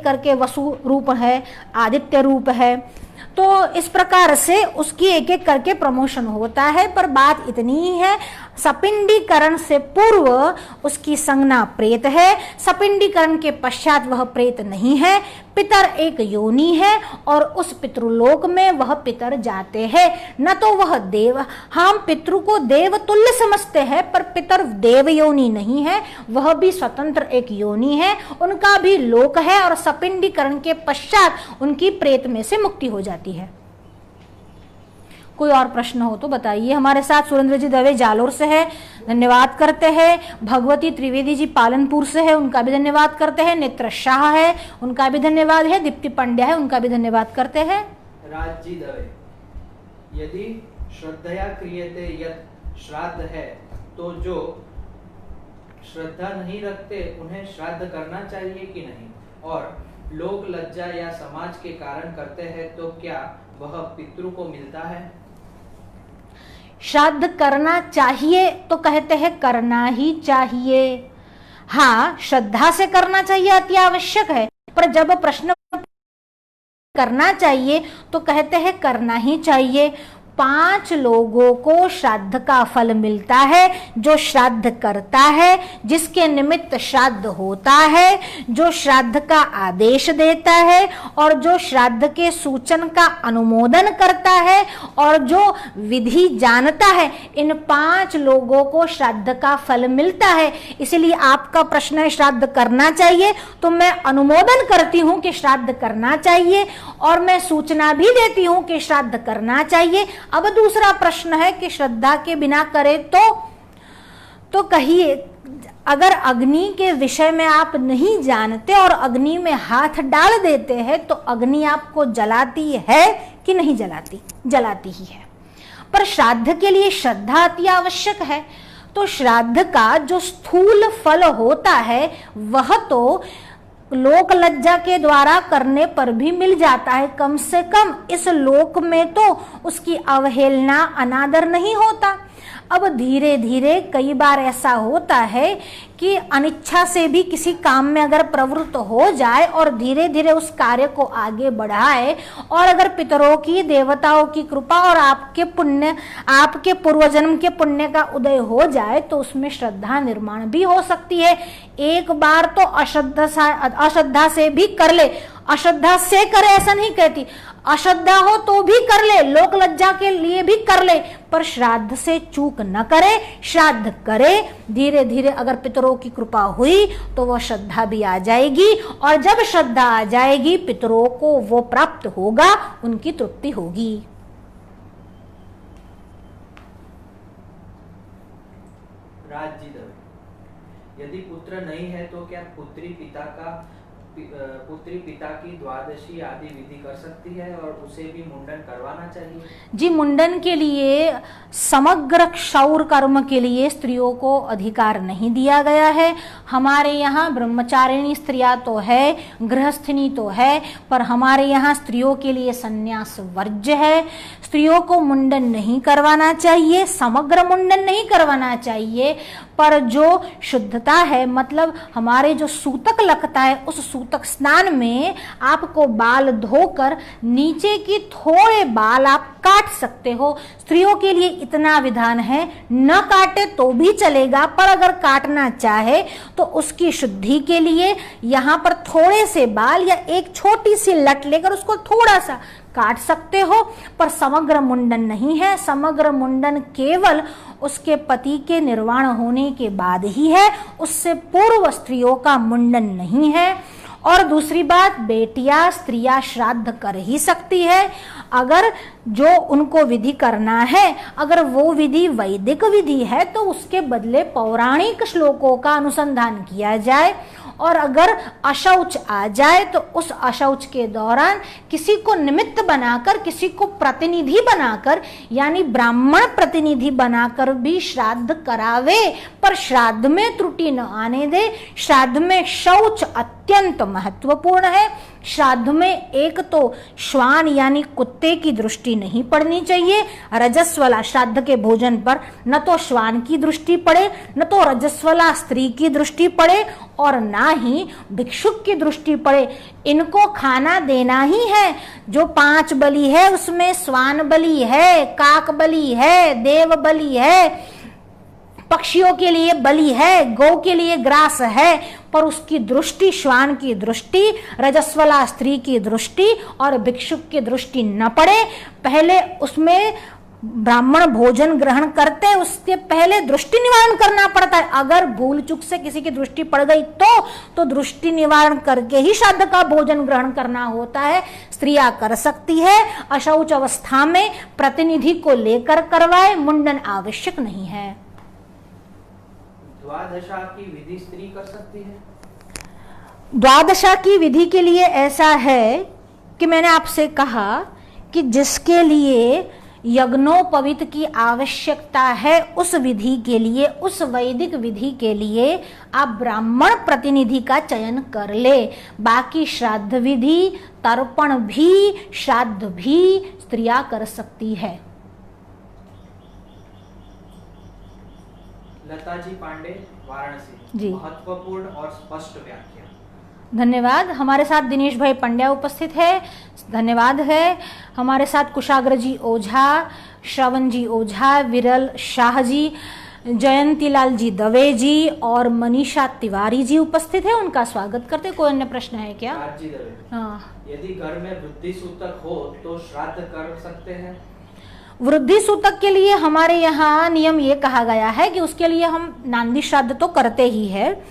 करके वसु रूप है, आदित्य रूप है, तो इस प्रकार से उसकी एक एक करके प्रमोशन होता है। पर बात इतनी ही है, सपिंडीकरण से पूर्व उसकी संज्ञा प्रेत है, सपिंडीकरण के पश्चात वह प्रेत नहीं है। पितर एक योनि है और उस पितृलोक में वह पितर जाते हैं, न तो वह देव। हम पितृ को देव तुल्य समझते हैं, पर पितर देव योनि नहीं है, वह भी स्वतंत्र एक योनि है, उनका भी लोक है और सपिंडीकरण के पश्चात उनकी प्रेत में से मुक्ति हो जाती है। कोई और प्रश्न हो तो बताइए। हमारे साथ सुरेंद्र जी दवे जालोर से है, धन्यवाद करते हैं। भगवती त्रिवेदी जी पालनपुर से है, उनका भी धन्यवाद करते हैं। नेत्र शाह है, उनका भी धन्यवाद है। दीप्ति पांड्या है, उनका भी धन्यवाद करते हैं। राज जी दवे, यदि श्रद्धया क्रियते यत् श्राद्ध है तो जो श्रद्धा नहीं रखते उन्हें श्राद्ध करना चाहिए कि नहीं? और लोग लज्जा या समाज के कारण करते हैं तो क्या वह पितृ को मिलता है? श्राद्ध करना चाहिए तो कहते हैं करना ही चाहिए। हाँ, श्रद्धा से करना चाहिए, अति आवश्यक है। पर जब प्रश्न करना चाहिए तो कहते हैं करना ही चाहिए। 5 लोगों को श्राद्ध का फल मिलता है। जो श्राद्ध करता है, जिसके निमित्त श्राद्ध होता है, जो श्राद्ध का आदेश देता है और जो श्राद्ध के सूचन का अनुमोदन करता है और जो विधि जानता है, इन 5 लोगों को श्राद्ध का फल मिलता है। इसलिए आपका प्रश्न है श्राद्ध करना चाहिए, तो मैं अनुमोदन करती हूं कि श्राद्ध करना चाहिए और मैं सूचना भी देती हूं कि श्राद्ध करना चाहिए। अब दूसरा प्रश्न है कि श्रद्धा के बिना करे तो कहिए, अगर अग्नि के विषय में आप नहीं जानते और अग्नि में हाथ डाल देते हैं तो अग्नि आपको जलाती है कि नहीं जलाती? जलाती ही है। पर श्राद्ध के लिए श्रद्धा अति आवश्यक है। तो श्राद्ध का जो स्थूल फल होता है वह तो लोक लज्जा के द्वारा करने पर भी मिल जाता है, कम से कम इस लोक में तो उसकी अवहेलना अनादर नहीं होता। अब धीरे धीरे कई बार ऐसा होता है कि अनिच्छा से भी किसी काम में अगर प्रवृत्त हो जाए और धीरे धीरे उस कार्य को आगे बढ़ाए, और अगर पितरों की, देवताओं की कृपा और आपके पुण्य, आपके पूर्वजन्म के पुण्य का उदय हो जाए तो उसमें श्रद्धा निर्माण भी हो सकती है। एक बार तो अश्रद्धा से भी कर ले, अश्रद्धा से करे ऐसा नहीं कहती, अश्रद्धा हो तो भी कर ले, लोक लज्जा के लिए भी कर ले, पर श्राद्ध से चूक न करे, श्राद्ध करे। धीरे धीरे अगर पितरों की कृपा हुई तो वह श्रद्धा भी आ जाएगी, और जब श्रद्धा आ जाएगी पितरों को वो प्राप्त होगा, उनकी तृप्ति होगी। राज जी दवे, यदि पुत्र नहीं है तो क्या पुत्री पिता की द्वादशी आदि विधि कर सकती है और उसे भी मुंडन करवाना चाहिए? जी, मुंडन के लिए, समग्र क्षौर कर्म के लिए स्त्रियों को अधिकार नहीं दिया गया है। हमारे यहाँ ब्रह्मचारिणी स्त्रियां तो है, गृहस्थिनी तो है, पर हमारे यहाँ स्त्रियों के लिए संन्यास वर्ज्य है। स्त्रियों को मुंडन नहीं करवाना चाहिए, समग्र मुंडन नहीं करवाना चाहिए, पर जो शुद्धता है, मतलब हमारे जो सूतक लगता है, उस सूतक स्नान में आपको बाल धोकर नीचे की थोड़े बाल आप काट सकते हो। स्त्रियों के लिए इतना विधान है, न काटे तो भी चलेगा, पर अगर काटना चाहे तो उसकी शुद्धि के लिए यहाँ पर थोड़े से बाल या एक छोटी सी लट लेकर उसको थोड़ा सा काट सकते हो, पर समग्र मुंडन नहीं है। समग्र मुंडन केवल उसके पति के निर्वाण होने के बाद ही है, उससे पूर्व स्त्रियों का मुंडन नहीं है। और दूसरी बात, बेटियां स्त्रियां श्राद्ध कर ही सकती है, अगर जो उनको विधि करना है, अगर वो विधि वैदिक विधि है तो उसके बदले पौराणिक श्लोकों का अनुसंधान किया जाए, और अगर अशौच आ जाए तो उस अशौच के दौरान किसी को निमित्त बनाकर, किसी को प्रतिनिधि बनाकर, यानी ब्राह्मण प्रतिनिधि बनाकर भी श्राद्ध करावे, पर श्राद्ध में त्रुटि न आने दे। श्राद्ध में शौच अत्यंत महत्वपूर्ण है। श्राद्ध में एक तो श्वान यानी कुत्ते की दृष्टि नहीं पड़नी चाहिए। रजस्वला श्राद्ध के भोजन पर न तो श्वान की दृष्टि पड़े, न तो रजस्वला स्त्री की दृष्टि पड़े, और ना ही भिक्षुक की दृष्टि पड़े। इनको खाना देना ही है। जो 5 बलि है उसमें श्वान बलि है, काक बलि है, देव बलि है, पक्षियों के लिए बलि है, गौ के लिए ग्रास है, पर उसकी दृष्टि, श्वान की दृष्टि, रजस्वला स्त्री की दृष्टि और भिक्षुक की दृष्टि न पड़े। पहले उसमें ब्राह्मण भोजन ग्रहण करते हैं, उसके पहले दृष्टि निवारण करना पड़ता है। अगर भूल चूक से किसी की दृष्टि पड़ गई तो दृष्टि निवारण करके ही श्राद्ध का भोजन ग्रहण करना होता है। स्त्रियां कर सकती है, अशौच अवस्था में प्रतिनिधि को लेकर करवाए, मुंडन आवश्यक नहीं है। द्वादशा की विधि स्त्री कर सकती है? द्वादशा की विधि के लिए ऐसा है कि मैंने आपसे कहा कि जिसके लिए यज्ञोपवीत की आवश्यकता है, उस विधि के लिए, उस वैदिक विधि के लिए आप ब्राह्मण प्रतिनिधि का चयन कर ले। बाकी श्राद्ध विधि, तर्पण भी, श्राद्ध भी स्त्रियां कर सकती है। लता जी पांडे, वाराणसी जी, महत्वपूर्ण और स्पष्ट व्याख्या। धन्यवाद। हमारे साथ दिनेश भाई पंड्या उपस्थित है, धन्यवाद है। हमारे साथ कुशाग्र जी ओझा, श्रवण जी ओझा, विरल शाह जी, जयंती लाल जी दवे जी और मनीषा तिवारी जी उपस्थित है। उनका स्वागत करते। कोई अन्य प्रश्न है क्या? राज जी दवे, हाँ, यदि घर में वृद्धि सूतक हो तो श्राद्ध कर सकते हैं? वृद्धि सूतक के लिए हमारे यहाँ नियम ये कहा गया है कि उसके लिए हम नांदी श्राद्ध तो करते ही है।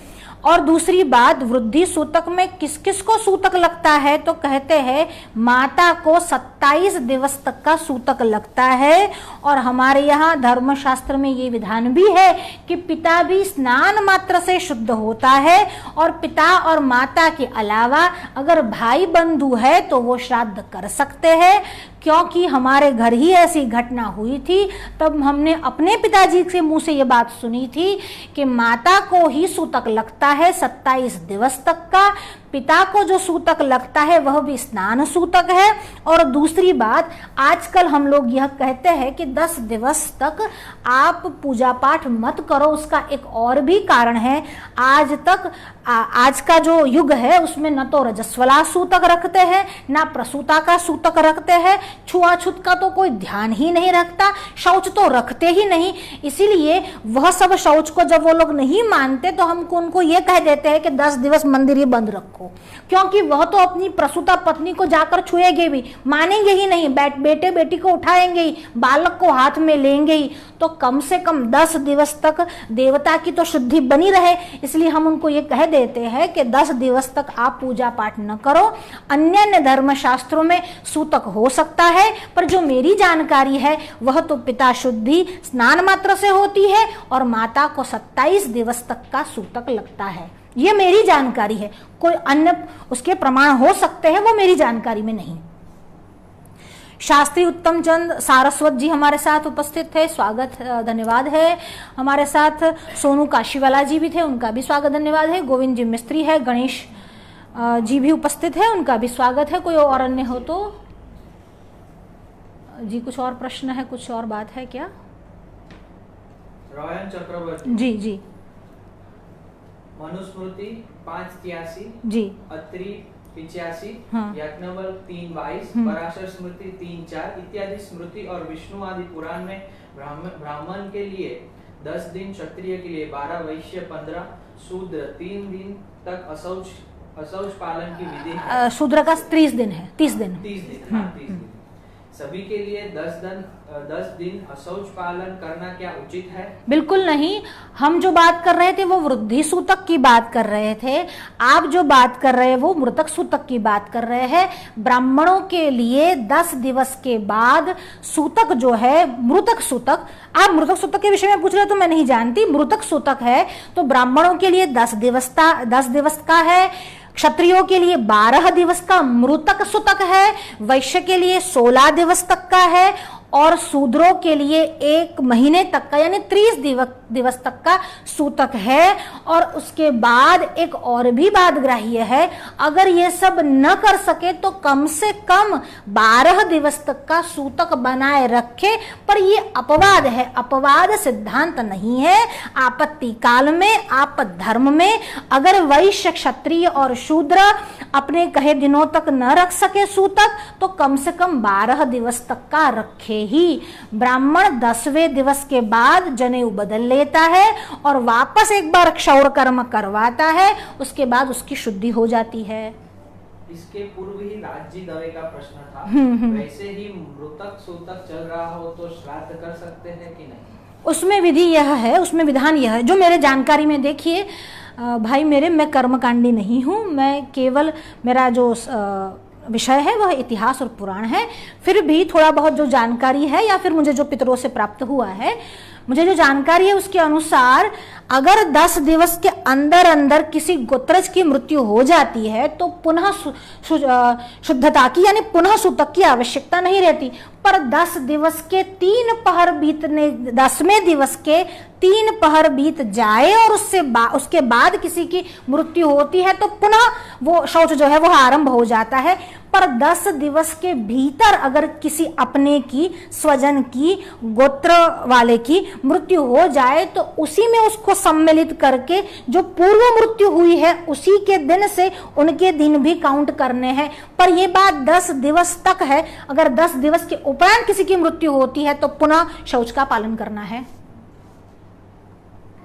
और दूसरी बात, वृद्धि सूतक में किस किस को सूतक लगता है तो कहते हैं माता को 27 दिवस तक का सूतक लगता है। और हमारे यहाँ धर्मशास्त्र में ये विधान भी है कि पिता भी स्नान मात्र से शुद्ध होता है, और पिता और माता के अलावा अगर भाई बंधु है तो वो श्राद्ध कर सकते हैं। क्योंकि हमारे घर ही ऐसी घटना हुई थी, तब हमने अपने पिताजी से मुंह से ये बात सुनी थी कि माता को ही सूतक लगता है 27 दिवस तक का, पिता को जो सूतक लगता है वह भी स्नान सूतक है। और दूसरी बात, आजकल हम लोग यह कहते हैं कि 10 दिवस तक आप पूजा पाठ मत करो। उसका एक और भी कारण है, आज का जो युग है उसमें न तो रजस्वला सूतक रखते हैं, ना प्रसूता का सूतक रखते हैं, छुआछूत का तो कोई ध्यान ही नहीं रखता, शौच तो रखते ही नहीं। इसीलिए वह सब शौच को जब वो लोग नहीं मानते तो हम उनको ये कह देते हैं कि 10 दिवस मंदिर ही बंद रखो, क्योंकि वह तो अपनी प्रसूता पत्नी को जाकर छुएंगे भी, मानेंगे ही नहीं, बेटे बेटी को उठाएंगे ही, बालक को हाथ में लेंगे ही। तो कम से कम 10 दिवस तक देवता की तो शुद्धि बनी रहे, इसलिए हम उनको ये कह देते हैं कि 10 दिवस तक आप पूजा पाठ न करो। अन्य धर्म शास्त्रों में सूतक हो सकता है, पर जो मेरी जानकारी है वह तो पिता शुद्धि स्नान मात्र से होती है और माता को 27 दिवस तक का सूतक लगता है। ये मेरी जानकारी है, कोई अन्य उसके प्रमाण हो सकते हैं, वो मेरी जानकारी में नहीं। शास्त्री उत्तम चंद सारस्वत जी हमारे साथ उपस्थित थे, स्वागत धन्यवाद है। हमारे साथ सोनू काशीवाला जी भी थे, उनका भी स्वागत धन्यवाद है। गोविंद जी मिस्त्री है, गणेश जी भी उपस्थित है, उनका भी स्वागत है। कोई और अन्य हो तो जी, कुछ और प्रश्न है, कुछ और बात है क्या? रायन चक्रवर्ती जी जी। मनुस्मृति 583 जी, अत्रि 85, हाँ। याज्ञवल्क्य 3:22, पराशर स्मृति 3:4 इत्यादि स्मृति और विष्णु आदि पुराण में ब्राह्मण के लिए 10 दिन, क्षत्रिय के लिए 12, वैश्य 15, शूद्र 3 दिन तक अशौच पालन की विधि है। शूद्र का 30 दिन है, 30 दिन। 30 दिन, हाँ, 30 दिन। सभी के लिए 10 दिन अशौच पालन करना क्या उचित है? बिल्कुल नहीं। हम जो बात कर रहे थे वो वृद्धि सूतक की बात कर रहे थे, आप जो बात कर रहे हैं वो मृतक सूतक की बात कर रहे हैं। ब्राह्मणों के लिए 10 दिवस के बाद सूतक जो है, मृतक सूतक, आप मृतक सूतक के विषय में पूछ रहे हो तो मैं नहीं जानती। मृतक सूतक है तो ब्राह्मणों के लिए 10 दिवस का है, क्षत्रियों के लिए 12 दिवस का मृतक सूतक है, वैश्य के लिए 16 दिवस तक का है और शूद्रों के लिए 1 महीने तक का यानी 30 दिवस तक का सूतक है। और उसके बाद एक और भी बात ग्राह्य है, अगर ये सब न कर सके तो कम से कम 12 दिवस तक का सूतक बनाए रखे। पर ये अपवाद है, अपवाद सिद्धांत नहीं है। आपत्ति काल में, आपद धर्म में अगर वैश्य, क्षत्रिय और शूद्र अपने कहे दिनों तक न रख सके सूतक तो कम से कम 12 दिवस तक का रखे ही। ब्राह्मण 10वें दिवस के बाद जनेऊ बदल लेता है और वापस एक बार क्षौर कर्म करवाता है, उसके बाद उसकी शुद्धि हो जाती है। इसके पूर्व ही राजी दवे का प्रश्न था, वैसे ही मृतक सूतक चल रहा हो तो श्राद्ध कर सकते हैं कि नहीं? उसमें विधि यह है, उसमें विधान यह है जो मेरे जानकारी में। देखिए भाई मेरे, मैं कर्मकांडी नहीं हूँ, मैं केवल मेरा जो विषय है वह इतिहास और पुराण है। फिर भी थोड़ा बहुत जो जानकारी है या फिर मुझे जो पितरों से प्राप्त हुआ है, मुझे जो जानकारी है उसके अनुसार अगर 10 दिवस के अंदर अंदर किसी गोत्रज की मृत्यु हो जाती है तो पुनः शुद्धता की यानी पुनः सूतक की आवश्यकता नहीं रहती। पर 10 दिवस के 3 पहर बीतने, 10वें दिवस के 3 पहर बीत जाए और उसके बाद किसी की मृत्यु होती है तो पुनः वो शौच जो है वो आरंभ हो जाता है। पर 10 दिवस के भीतर अगर किसी अपने की, स्वजन की, गोत्र वाले की मृत्यु हो जाए तो उसी में उसको सम्मिलित करके जो पूर्व मृत्यु हुई है उसी के दिन से उनके दिन भी काउंट करने हैं। पर यह बात 10 दिवस तक है, अगर 10 दिवस के उपरांत किसी की मृत्यु होती है तो पुनः शौच का पालन करना है।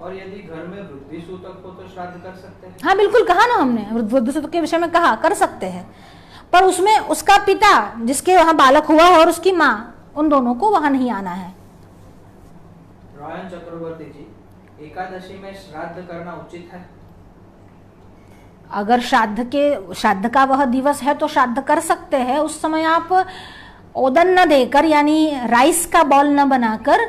और यदि घर में वृद्धि सूतक हो तो श्राद्ध कर सकते हैं? हाँ बिल्कुल, कहा ना हमने, वृद्धि सूतक के विषय में कहा कर सकते हैं, पर उसमें उसका पिता जिसके वहां बालक हुआ है और उसकी माँ, उन दोनों को वहां नहीं आना है। रायन चक्रवर्ती जी, एकादशी में श्राद्ध करना उचित है? अगर श्राद्ध का वह दिवस है तो श्राद्ध कर सकते हैं। उस समय आप ओदन न देकर यानी राइस का बॉल न बनाकर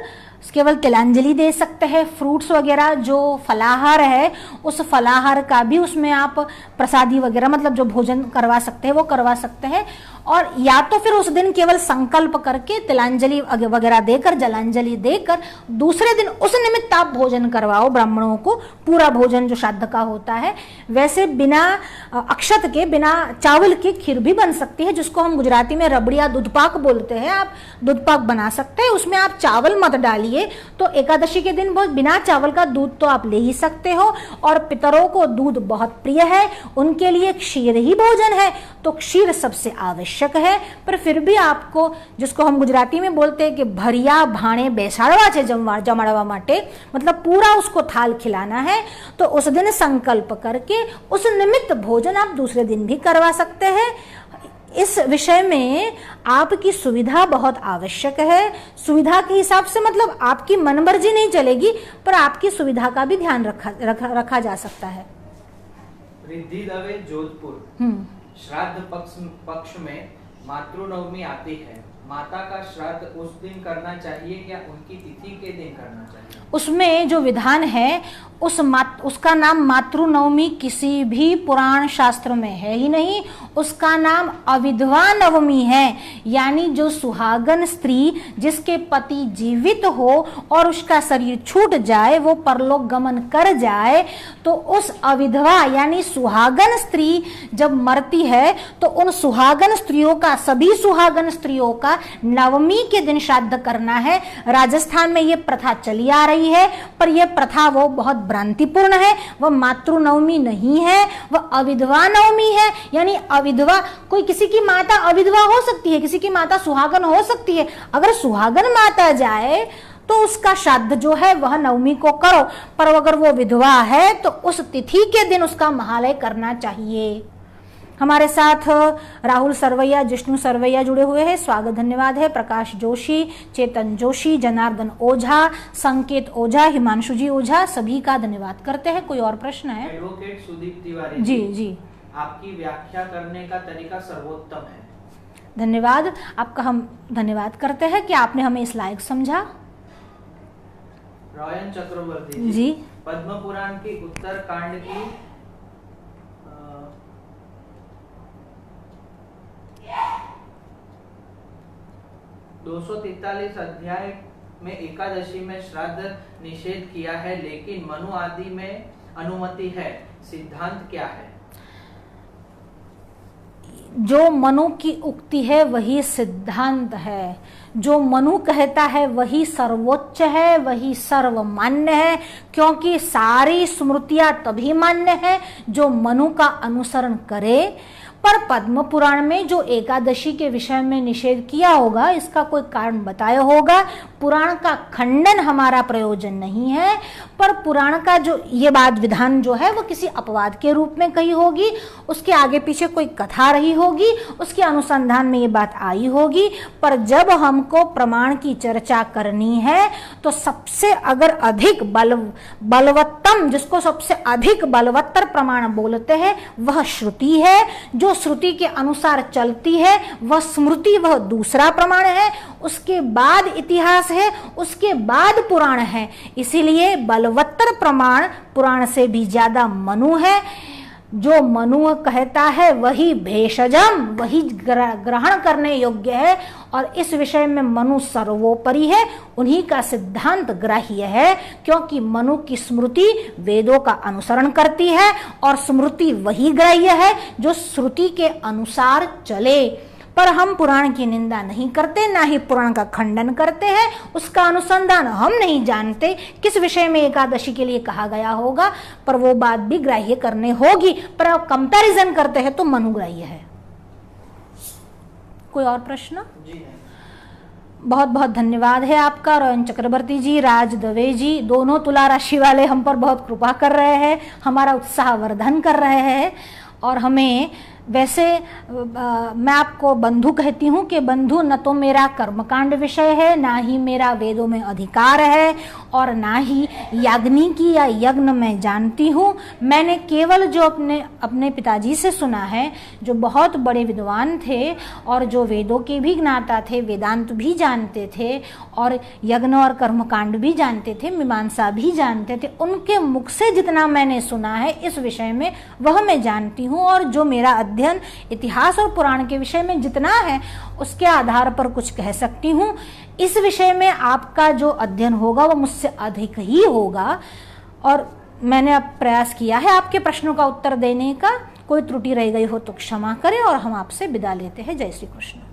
केवल तिलांजलि दे सकते हैं। फ्रूट्स वगैरह जो फलाहार है उस फलाहार का भी उसमें आप प्रसादी वगैरह मतलब जो भोजन करवा सकते हैं वो करवा सकते हैं। और या तो फिर उस दिन केवल संकल्प करके तिलांजलि वगैरह देकर जलांजलि देकर दूसरे दिन उस निमित्त आप भोजन करवाओ ब्राह्मणों को, पूरा भोजन जो श्राद्ध का होता है। वैसे बिना अक्षत के, बिना चावल के खीर भी बन सकती है, जिसको हम गुजराती में रबड़िया दूध पाक बोलते हैं। आप दूध पाक बना सकते हैं, उसमें आप चावल मत डालिए। तो एकादशी के दिन बहुत बिना चावल का दूध तो आप ले ही सकते हो। और पितरों को दूध बहुत प्रिय है, उनके लिए क्षीर ही भोजन है, तो क्षीर सबसे आवश्यक है। पर फिर भी आपको, जिसको हम गुजराती में बोलते हैं कि भरिया भाणे बेसाड़वा छे जमाड़वा माटे, मतलब पूरा उसको थाल खिलाना है, तो उस दिन संकल्प करके उस निमित्त भोजन आप दूसरे दिन भी करवा सकते हैं। इस विषय में आपकी सुविधा बहुत आवश्यक है। सुविधा के हिसाब से मतलब आपकी मनमर्जी नहीं चलेगी, पर आपकी सुविधा का भी ध्यान रखा जा सकता है। रिद्धि दवे जोधपुर, श्राद्ध पक्ष में मातृनवमी आती है, माता का श्राद्ध उस दिन करना चाहिए या उनकी तिथि के दिन करना चाहिए? उसमें जो विधान है उसका नाम मातृनवमी किसी भी पुराण शास्त्र में है ही नहीं। उसका नाम अविधवा नवमी है, यानी जो सुहागन स्त्री जिसके पति जीवित हो और उसका शरीर छूट जाए, वो परलोक गमन कर जाए, तो उस अविधवा यानी सुहागन स्त्री जब मरती है तो उन सुहागन स्त्रियों का, सभी सुहागन स्त्रियों का नवमी के दिन श्राद्ध करना है। राजस्थान में ये प्रथा चली आ रही है, पर यह प्रथा वो बहुत भ्रांतिपूर्ण है। वह मातृनवमी नहीं है, वह अविधवा नवमी है। यानी अविधवा, कोई किसी की माता अविधवा हो सकती है, किसी की माता सुहागन हो सकती है। अगर सुहागन माता जाए तो उसका श्राद्ध जो है वह नवमी को करो, पर अगर वो विधवा है तो उस तिथि के दिन उसका महालय करना चाहिए। हमारे साथ राहुल सरवैया, जिष्णु सरवैया जुड़े हुए हैं, स्वागत धन्यवाद है। प्रकाश जोशी, चेतन जोशी, जनार्दन ओझा, संकेत ओझा, हिमांशु जी ओझा, सभी का धन्यवाद करते हैं। कोई और प्रश्न है? एडवोकेट सुदीप तिवारी जी, आपकी व्याख्या करने का तरीका सर्वोत्तम है। धन्यवाद, आपका हम धन्यवाद करते हैं कि आपने हमें इस लायक समझा। रॉयन चक्रवर्ती जी, पद्म पुराण की उत्तर कांड की 243 अध्याय में एकादशी में श्राद्ध निषेध किया है, लेकिन मनु आदि में अनुमति है, सिद्धांत क्या है? जो मनु की उक्ति है वही सिद्धांत है। जो मनु कहता है वही सर्वोच्च है, वही सर्वमान्य है, क्योंकि सारी स्मृतियां तभी मान्य है जो मनु का अनुसरण करे। पर पद्म पुराण में जो एकादशी के विषय में निषेध किया होगा, इसका कोई कारण बताया होगा। पुराण का खंडन हमारा प्रयोजन नहीं है, पर पुराण का जो ये बात विधान जो है वो किसी अपवाद के रूप में कही होगी, उसके आगे पीछे कोई कथा रही होगी, उसके अनुसंधान में ये बात आई होगी। पर जब हमको प्रमाण की चर्चा करनी है तो सबसे अगर अधिक बलवत्तम, जिसको सबसे अधिक बलवत्तर प्रमाण बोलते हैं, वह श्रुति है। जो श्रुति के अनुसार चलती है वह स्मृति, वह दूसरा प्रमाण है। उसके बाद इतिहास है, उसके बाद पुराण है। इसीलिए बलवत्तर प्रमाण पुराण से भी ज्यादा मनु है। जो मनु कहता है वही भेषजम, वही ग्रहण करने योग्य है, और इस विषय में मनु सर्वोपरि है, उन्हीं का सिद्धांत ग्राह्य है। क्योंकि मनु की स्मृति वेदों का अनुसरण करती है, और स्मृति वही ग्राह्य है जो श्रुति के अनुसार चले। पर हम पुराण की निंदा नहीं करते, ना ही पुराण का खंडन करते हैं। उसका अनुसंधान हम नहीं जानते किस विषय में एकादशी के लिए कहा गया होगा, पर वो बात भी ग्राह्य करने होगी। पर आप कंपैरिजन करते हैं तो मनुग्राह्य है। कोई और प्रश्न? जी बहुत बहुत धन्यवाद है आपका। रोहन चक्रवर्ती जी, राज दवे जी, दोनों तुला राशि वाले हम पर बहुत कृपा कर रहे हैं, हमारा उत्साह वर्धन कर रहे हैं और हमें वैसे मैं आपको बंधु कहती हूँ कि बंधु, न तो मेरा कर्मकांड विषय है, ना ही मेरा वेदों में अधिकार है, और ना ही याग्निकी या यज्ञ मैं जानती हूँ। मैंने केवल जो अपने पिताजी से सुना है, जो बहुत बड़े विद्वान थे और जो वेदों के भी ज्ञाता थे, वेदांत भी जानते थे और यज्ञ और कर्मकांड भी जानते थे, मीमांसा भी जानते थे, उनके मुख से जितना मैंने सुना है इस विषय में वह मैं जानती हूँ। और जो मेरा अध्ययन इतिहास और पुराण के विषय में जितना है उसके आधार पर कुछ कह सकती हूँ। इस विषय में आपका जो अध्ययन होगा वो मुझसे अधिक ही होगा, और मैंने अब प्रयास किया है आपके प्रश्नों का उत्तर देने का। कोई त्रुटि रह गई हो तो क्षमा करें, और हम आपसे विदा लेते हैं। जय श्री कृष्ण।